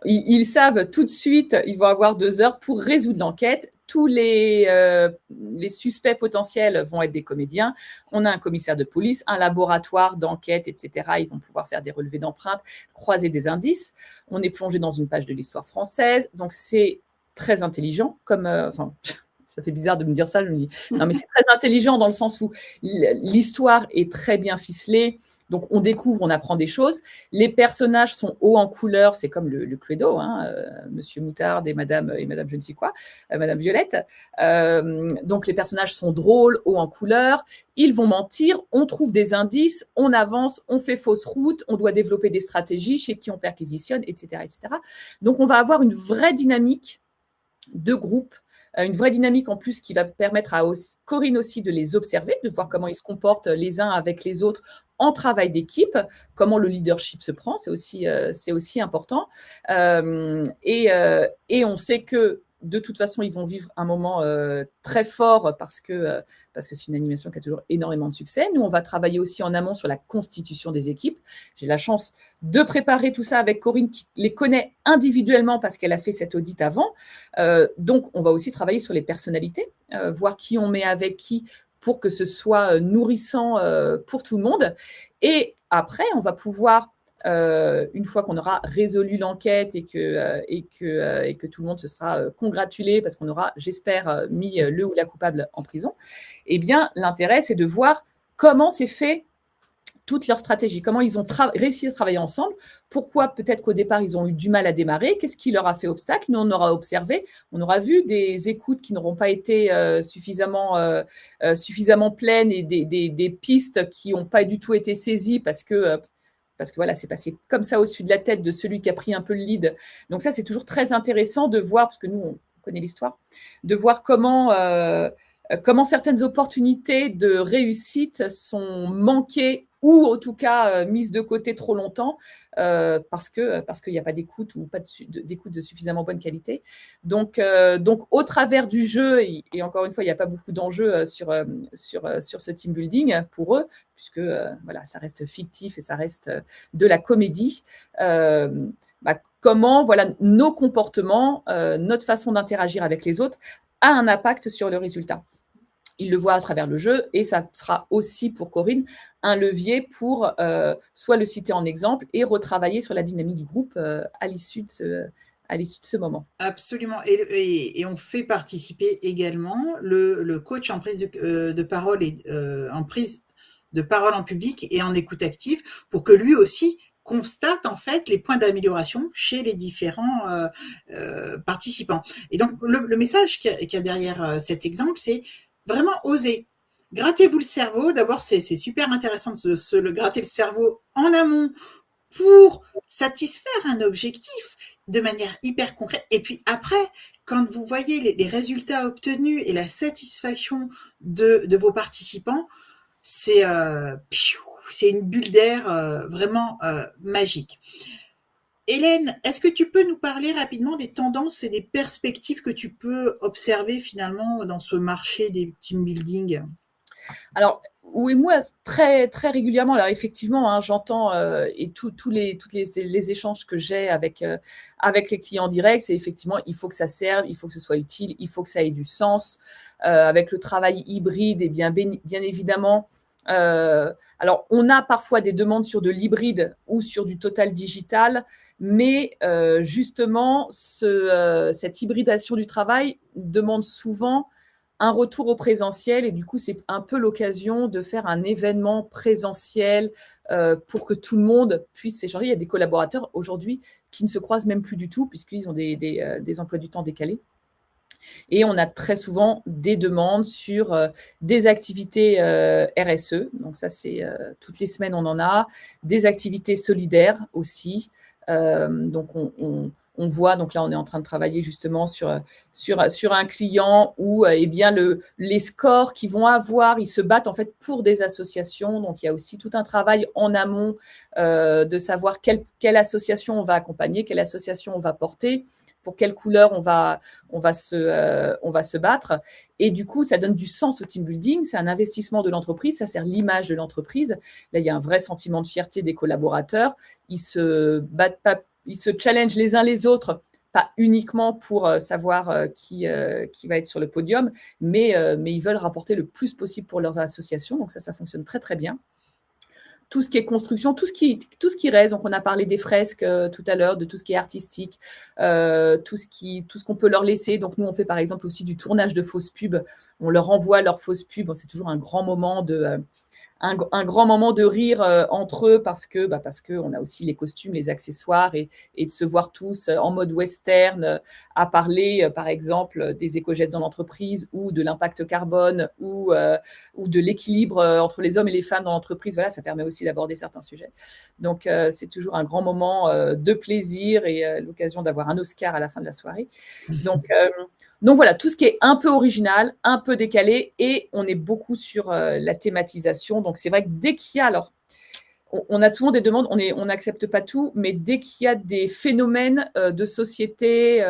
A: ils savent tout de suite, ils vont avoir 2 heures pour résoudre l'enquête. Tous les suspects potentiels vont être des comédiens. On a un commissaire de police, un laboratoire d'enquête, etc. Ils vont pouvoir faire des relevés d'empreintes, croiser des indices. On est plongé dans une page de l'histoire française. Donc c'est très intelligent, comme... ça fait bizarre de me dire ça, je me dis, non mais c'est très intelligent dans le sens où l'histoire est très bien ficelée. Donc, on découvre, on apprend des choses. Les personnages sont hauts en couleur, c'est comme le Cluedo, Monsieur Moutarde et Madame je ne sais quoi, Madame Violette. Donc, les personnages sont drôles, hauts en couleur. Ils vont mentir, on trouve des indices, on avance, on fait fausse route, on doit développer des stratégies, chez qui on perquisitionne, etc., etc. Donc, on va avoir une vraie dynamique de groupe, une vraie dynamique en plus qui va permettre à Corinne aussi de les observer, de voir comment ils se comportent les uns avec les autres en travail d'équipe, comment le leadership se prend, c'est aussi important. Et on sait que de toute façon, ils vont vivre un moment très fort parce que c'est une animation qui a toujours énormément de succès. Nous, on va travailler aussi en amont sur la constitution des équipes. J'ai la chance de préparer tout ça avec Corinne qui les connaît individuellement parce qu'elle a fait cet audit avant. Donc, on va aussi travailler sur les personnalités, voir qui on met avec qui pour que ce soit nourrissant pour tout le monde. Et après, on va pouvoir, une fois qu'on aura résolu l'enquête et que tout le monde se sera congratulé parce qu'on aura, j'espère, mis le ou la coupable en prison, eh bien, l'intérêt, c'est de voir comment c'est fait toute leur stratégie, comment ils ont réussi à travailler ensemble, pourquoi peut-être qu'au départ, ils ont eu du mal à démarrer, qu'est-ce qui leur a fait obstacle. Nous, on aura observé, on aura vu des écoutes qui n'auront pas été suffisamment pleines et des pistes qui n'ont pas du tout été saisies parce que voilà, c'est passé comme ça au-dessus de la tête de celui qui a pris un peu le lead. Donc ça, c'est toujours très intéressant de voir, parce que nous, on connaît l'histoire, de voir comment certaines opportunités de réussite sont manquées ou en tout cas mises de côté trop longtemps parce qu'il n'y a pas d'écoute ou pas d'écoute de suffisamment bonne qualité. Donc au travers du jeu, et encore une fois, il n'y a pas beaucoup d'enjeux sur ce team building pour eux, puisque voilà, ça reste fictif et ça reste de la comédie. Comment voilà, nos comportements, notre façon d'interagir avec les autres a un impact sur le résultat. Il le voit à travers le jeu et ça sera aussi pour Corinne un levier pour soit le citer en exemple et retravailler sur la dynamique du groupe à l'issue de ce moment.
B: Absolument. Et on fait participer également le coach en prise de parole et en prise de parole en public et en écoute active pour que lui aussi constate en fait les points d'amélioration chez les différents participants. Et donc le message qu'il y a derrière cet exemple, c'est vraiment oser. Grattez-vous le cerveau. D'abord, c'est super intéressant de se gratter le cerveau en amont pour satisfaire un objectif de manière hyper concrète. Et puis après, quand vous voyez les résultats obtenus et la satisfaction de vos participants, c'est une bulle d'air vraiment magique. Hélène, est-ce que tu peux nous parler rapidement des tendances et des perspectives que tu peux observer finalement dans ce marché des team building ?
A: Alors, oui, moi, très, très régulièrement, alors effectivement, hein, j'entends et tous les échanges que j'ai avec les clients directs, c'est effectivement, il faut que ça serve, il faut que ce soit utile, il faut que ça ait du sens. Avec le travail hybride, et bien évidemment, alors on a parfois des demandes sur de l'hybride ou sur du total digital, mais justement, cette hybridation du travail demande souvent un retour au présentiel et du coup, c'est un peu l'occasion de faire un événement présentiel pour que tout le monde puisse s'échanger. Il y a des collaborateurs aujourd'hui qui ne se croisent même plus du tout puisqu'ils ont des emplois du temps décalés. Et on a très souvent des demandes sur des activités RSE. Donc ça, c'est toutes les semaines, on en a. Des activités solidaires aussi. Donc on voit, donc là, on est en train de travailler justement sur un client où eh bien, les scores qu'ils vont avoir, ils se battent en fait pour des associations. Donc, il y a aussi tout un travail en amont de savoir quelle association on va accompagner, quelle association on va porter, pour quelle couleur on va se battre. Et du coup, ça donne du sens au team building. C'est un investissement de l'entreprise. Ça sert l'image de l'entreprise. Là, il y a un vrai sentiment de fierté des collaborateurs. Ils se battent pas, ils se challengent les uns les autres, pas uniquement pour savoir qui va être sur le podium, mais ils veulent rapporter le plus possible pour leurs associations. Donc ça fonctionne très, très bien. Tout ce qui est construction, tout ce qui reste. Donc, on a parlé des fresques tout à l'heure, de tout ce qui est artistique, tout ce qu'on peut leur laisser. Donc, nous, on fait par exemple aussi du tournage de fausses pubs. On leur envoie leurs fausses pubs. Bon, c'est toujours un grand moment un grand moment de rire entre eux parce que on a aussi les costumes, les accessoires et de se voir tous en mode western à parler, par exemple, des éco-gestes dans l'entreprise ou de l'impact carbone ou de l'équilibre entre les hommes et les femmes dans l'entreprise. Voilà, ça permet aussi d'aborder certains sujets. Donc, c'est toujours un grand moment de plaisir et l'occasion d'avoir un Oscar à la fin de la soirée. Donc voilà, tout ce qui est un peu original, un peu décalé, et on est beaucoup sur la thématisation. Donc c'est vrai que dès qu'il y a, alors on a souvent des demandes, on n'accepte pas tout, mais dès qu'il y a des phénomènes de société,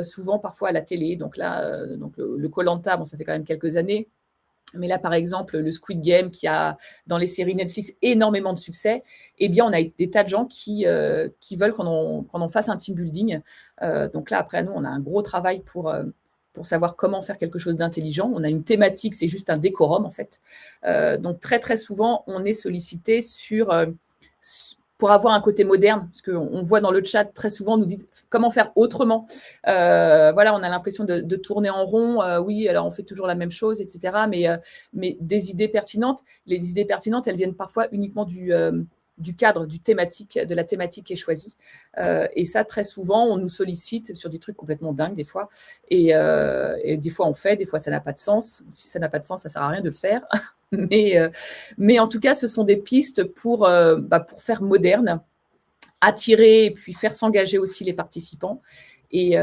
A: souvent parfois à la télé, donc là, le Koh-Lanta, bon, ça fait quand même quelques années, mais là, par exemple, le Squid Game qui a, dans les séries Netflix, énormément de succès, eh bien, on a des tas de gens qui veulent qu'on en fasse un team building. Donc là, après, nous, on a un gros travail pour savoir comment faire quelque chose d'intelligent. On a une thématique, c'est juste un décorum, en fait. Donc, très, très souvent, on est sollicité pour avoir un côté moderne, parce qu'on voit dans le chat très souvent, on nous dit comment faire autrement. Voilà, on a l'impression de tourner en rond. Oui, alors on fait toujours la même chose, etc. Mais des idées pertinentes, les idées pertinentes, elles viennent parfois uniquement du cadre, de la thématique qui est choisie. Et ça, très souvent, on nous sollicite sur des trucs complètement dingues des fois. Et des fois, on fait, des fois, ça n'a pas de sens. Si ça n'a pas de sens, ça ne sert à rien de le faire. Mais en tout cas, ce sont des pistes pour faire moderne, attirer et puis faire s'engager aussi les participants et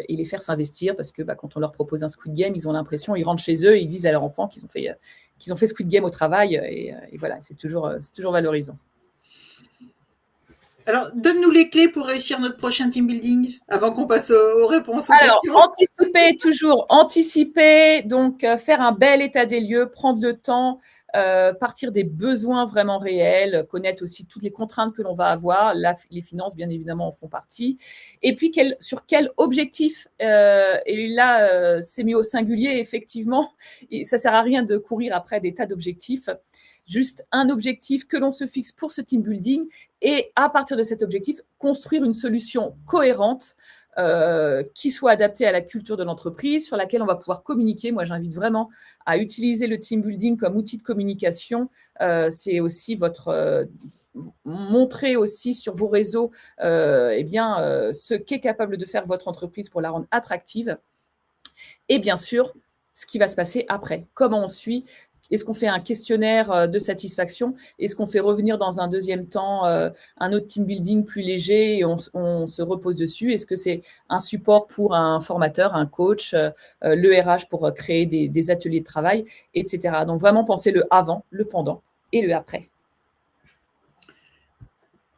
A: les faire s'investir parce que quand on leur propose un Squid Game, ils ont l'impression, ils rentrent chez eux et ils disent à leur enfant qu'ils ont fait Squid Game au travail et voilà, c'est toujours valorisant.
B: Alors, donne-nous les clés pour réussir notre prochain team building avant qu'on passe aux réponses aux questions.
A: Anticiper, donc faire un bel état des lieux, prendre le temps, partir des besoins vraiment réels, connaître aussi toutes les contraintes que l'on va avoir. Là, les finances, bien évidemment, en font partie. Et puis, sur quel objectif et là, c'est mis au singulier, effectivement. Et ça ne sert à rien de courir après des tas d'objectifs. Juste un objectif que l'on se fixe pour ce team building et à partir de cet objectif, construire une solution cohérente qui soit adaptée à la culture de l'entreprise, sur laquelle on va pouvoir communiquer. Moi, j'invite vraiment à utiliser le team building comme outil de communication. C'est aussi montrer aussi sur vos réseaux ce qu'est capable de faire votre entreprise pour la rendre attractive. Et bien sûr, ce qui va se passer après. Comment on suit ? Est-ce qu'on fait un questionnaire de satisfaction? Est-ce qu'on fait revenir dans un deuxième temps un autre team building plus léger et on se repose dessus? Est-ce que c'est un support pour un formateur, un coach, le RH pour créer des ateliers de travail, etc. Donc, vraiment penser le avant, le pendant et le après.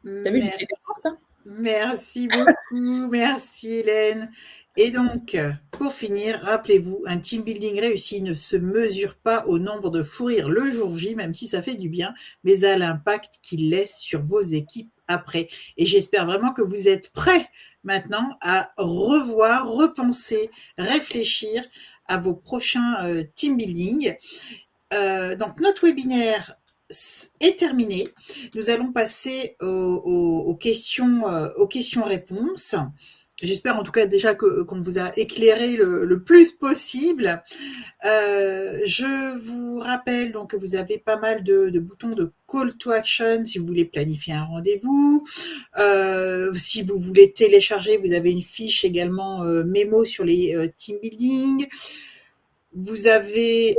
B: T'as vu, j'ai fait ça. Merci beaucoup, merci Hélène. Et donc, pour finir, rappelez-vous, un team building réussi ne se mesure pas au nombre de fous rires le jour J, même si ça fait du bien, mais à l'impact qu'il laisse sur vos équipes après. Et j'espère vraiment que vous êtes prêts maintenant à revoir, repenser, réfléchir à vos prochains team building. Donc, notre webinaire est terminé. Nous allons passer aux questions-réponses. J'espère en tout cas déjà qu'on vous a éclairé le plus possible. Je vous rappelle donc que vous avez pas mal de boutons de call to action si vous voulez planifier un rendez-vous. Si vous voulez télécharger, vous avez une fiche également mémo sur les team building. Vous aurez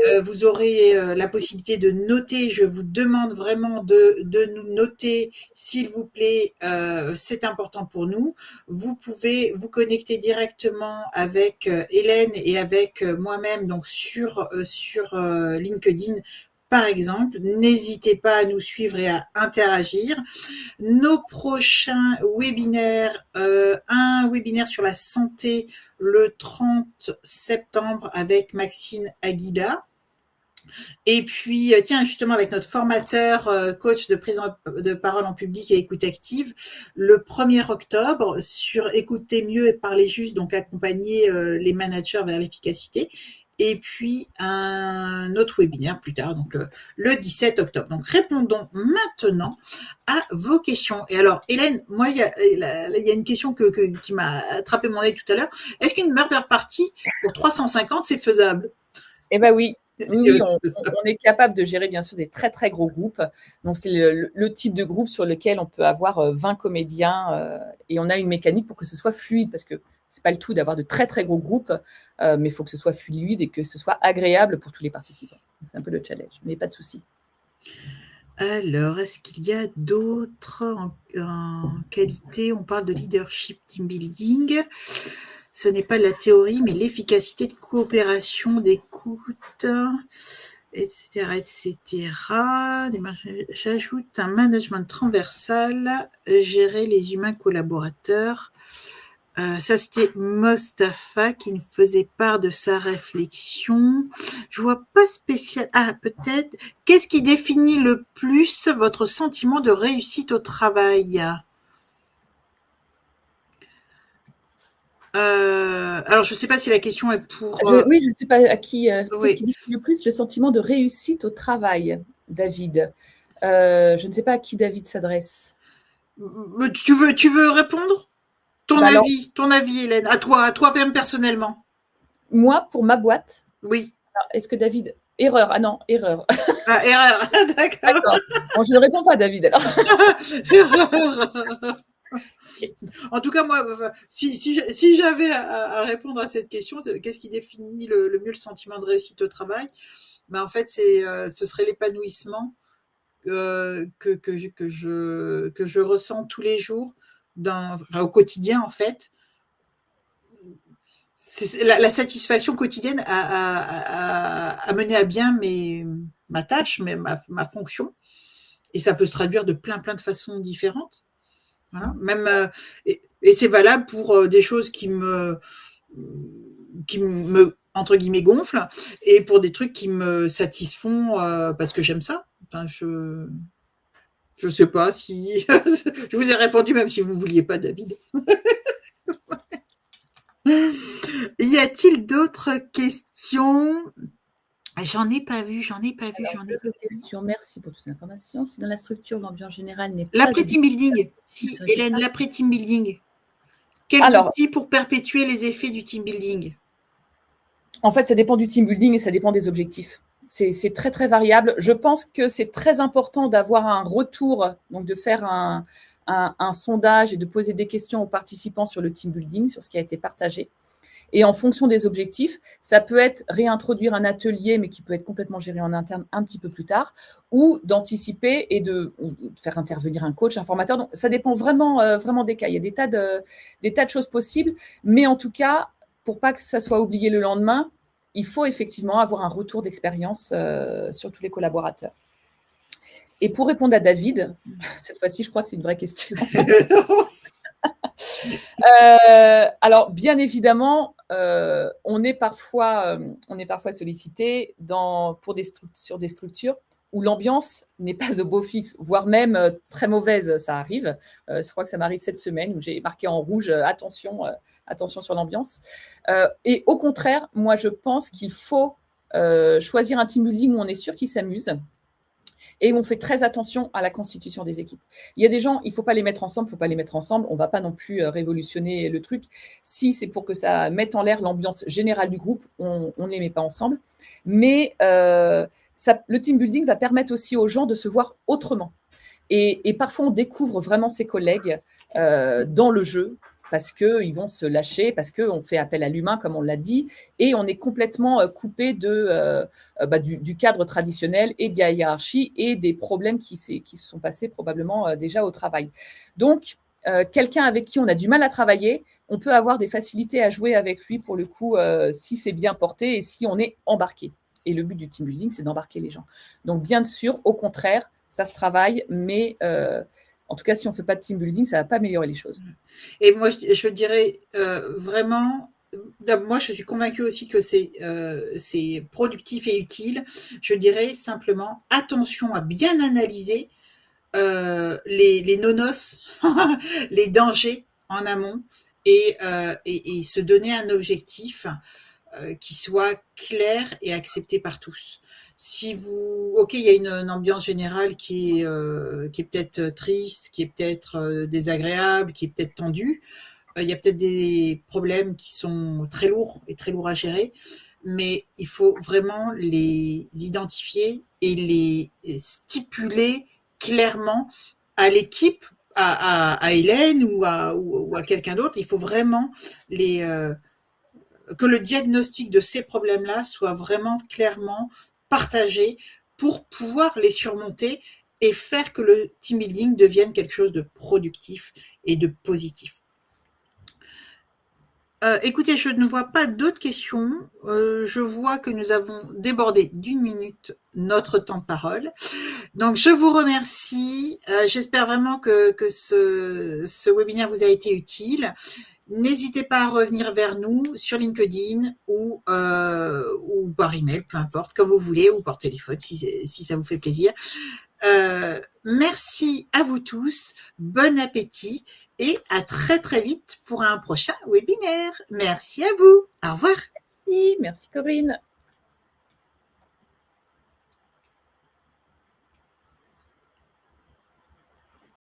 B: la possibilité de noter. Je vous demande vraiment de nous noter, s'il vous plaît. C'est important pour nous. Vous pouvez vous connecter directement avec Hélène et avec moi-même, donc sur LinkedIn, par exemple. N'hésitez pas à nous suivre et à interagir. Nos prochains webinaires, un webinaire sur la santé le 30 septembre avec Maxine Aguida. Et puis, tiens, justement, avec notre formateur, coach de prise de parole en public et écoute active, le 1er octobre sur écouter mieux et parler juste, donc accompagner les managers vers l'efficacité. Et puis, un autre webinaire plus tard, donc le 17 octobre. Donc, répondons maintenant à vos questions. Et alors, Hélène, moi, il y a une question qui m'a attrapé mon œil tout à l'heure. Est-ce qu'une murder party pour 350, c'est faisable?
A: Eh bien oui. Oui, on est capable de gérer bien sûr des très très gros groupes. Donc c'est le type de groupe sur lequel on peut avoir 20 comédiens et on a une mécanique pour que ce soit fluide, parce que c'est pas le tout d'avoir de très très gros groupes, mais il faut que ce soit fluide et que ce soit agréable pour tous les participants. C'est un peu le challenge, mais pas de souci.
B: Alors, est-ce qu'il y a d'autres en qualité? On parle de leadership team building. Ce n'est pas de la théorie, mais l'efficacité de coopération, d'écoute, etc., etc. J'ajoute un management transversal, gérer les humains collaborateurs. Ça, c'était Mostafa qui nous faisait part de sa réflexion. Je vois pas spécial. Ah, peut-être. Qu'est-ce qui définit le plus votre sentiment de réussite au travail? Alors, je ne sais pas si la question est pour...
A: Oui, je ne sais pas à qui...
B: Oui.
A: Qu'est-ce qui définit le plus le sentiment de réussite au travail, David? Je ne sais pas à qui David s'adresse.
B: Tu veux répondre? Ton avis, Hélène, à toi même personnellement.
A: Moi, pour ma boîte.
B: Oui.
A: Est-ce que David... Erreur. Ah non, erreur.
B: Ah, erreur. D'accord.
A: Bon, je ne réponds pas, David. Alors.
B: Erreur. En tout cas, moi, si j'avais à répondre à cette question, qu'est-ce qui définit le mieux le sentiment de réussite au travail? En fait, ce serait l'épanouissement que je ressens tous les jours, au quotidien, en fait. C'est la satisfaction quotidienne à mener à bien ma tâche, ma fonction. Et ça peut se traduire de plein de façons différentes. Voilà. Même, et c'est valable pour des choses qui me entre guillemets gonflent, et pour des trucs qui me satisfont parce que j'aime ça. Enfin, je sais pas si je vous ai répondu, même si vous vouliez pas, David. Y a-t-il d'autres questions? J'en ai pas vu.
A: D'autres questions. Merci pour toutes ces informations. Si dans la structure, l'ambiance générale n'est pas...
B: L'après-team building. Si, Hélène, l'après-team building. Quels outils pour perpétuer les effets du team building?
A: En fait, ça dépend du team building et ça dépend des objectifs. C'est très, très variable. Je pense que c'est très important d'avoir un retour, donc de faire un sondage et de poser des questions aux participants sur le team building, sur ce qui a été partagé. Et en fonction des objectifs, ça peut être réintroduire un atelier, mais qui peut être complètement géré en interne un petit peu plus tard, ou d'anticiper et de faire intervenir un coach, un formateur. Donc, ça dépend vraiment, vraiment des cas. Il y a des tas de choses possibles, mais en tout cas, pour pas que ça soit oublié le lendemain, il faut effectivement avoir un retour d'expérience sur tous les collaborateurs. Et pour répondre à David, cette fois-ci, je crois que c'est une vraie question. Alors, bien évidemment, on est parfois sollicité sur des structures où l'ambiance n'est pas au beau fixe, voire même très mauvaise, ça arrive. Je crois que ça m'arrive cette semaine où j'ai marqué en rouge attention sur l'ambiance. Et au contraire, moi, je pense qu'il faut choisir un team building où on est sûr qu'ils s'amusent et on fait très attention à la constitution des équipes. Il y a des gens, il ne faut pas les mettre ensemble, on ne va pas non plus révolutionner le truc. Si c'est pour que ça mette en l'air l'ambiance générale du groupe, on ne les met pas ensemble. Mais le team building va permettre aussi aux gens de se voir autrement. Et parfois, on découvre vraiment ses collègues dans le jeu, parce qu'ils vont se lâcher, parce qu'on fait appel à l'humain, comme on l'a dit, et on est complètement coupé du cadre traditionnel et de la hiérarchie et des problèmes qui se sont passés probablement déjà au travail. Donc, quelqu'un avec qui on a du mal à travailler, on peut avoir des facilités à jouer avec lui, pour le coup, si c'est bien porté et si on est embarqué. Et le but du team building, c'est d'embarquer les gens. Donc, bien sûr, au contraire, ça se travaille, mais en tout cas, si on ne fait pas de team building, ça ne va pas améliorer les choses.
B: Et moi, je dirais vraiment, moi, je suis convaincue aussi que c'est productif et utile. Je dirais simplement, attention à bien analyser les nonos, les dangers en amont et se donner un objectif qui soit clair et accepté par tous. Si vous, ok, il y a une ambiance générale qui est peut-être triste, qui est peut-être désagréable, qui est peut-être tendue. Il y a peut-être des problèmes qui sont très lourds et très lourds à gérer, mais il faut vraiment les identifier et les stipuler clairement à l'équipe, à Hélène ou à quelqu'un d'autre. Il faut vraiment que le diagnostic de ces problèmes-là soit vraiment clairement partagé pour pouvoir les surmonter et faire que le team building devienne quelque chose de productif et de positif. Écoutez, je ne vois pas d'autres questions. Je vois que nous avons débordé d'1 minute notre temps de parole. Donc, je vous remercie. J'espère vraiment que ce webinaire vous a été utile. N'hésitez pas à revenir vers nous sur LinkedIn ou par email, peu importe, comme vous voulez, ou par téléphone si ça vous fait plaisir. Merci à vous tous, bon appétit et à très très vite pour un prochain webinaire. Merci à vous, au revoir.
A: Merci Corinne.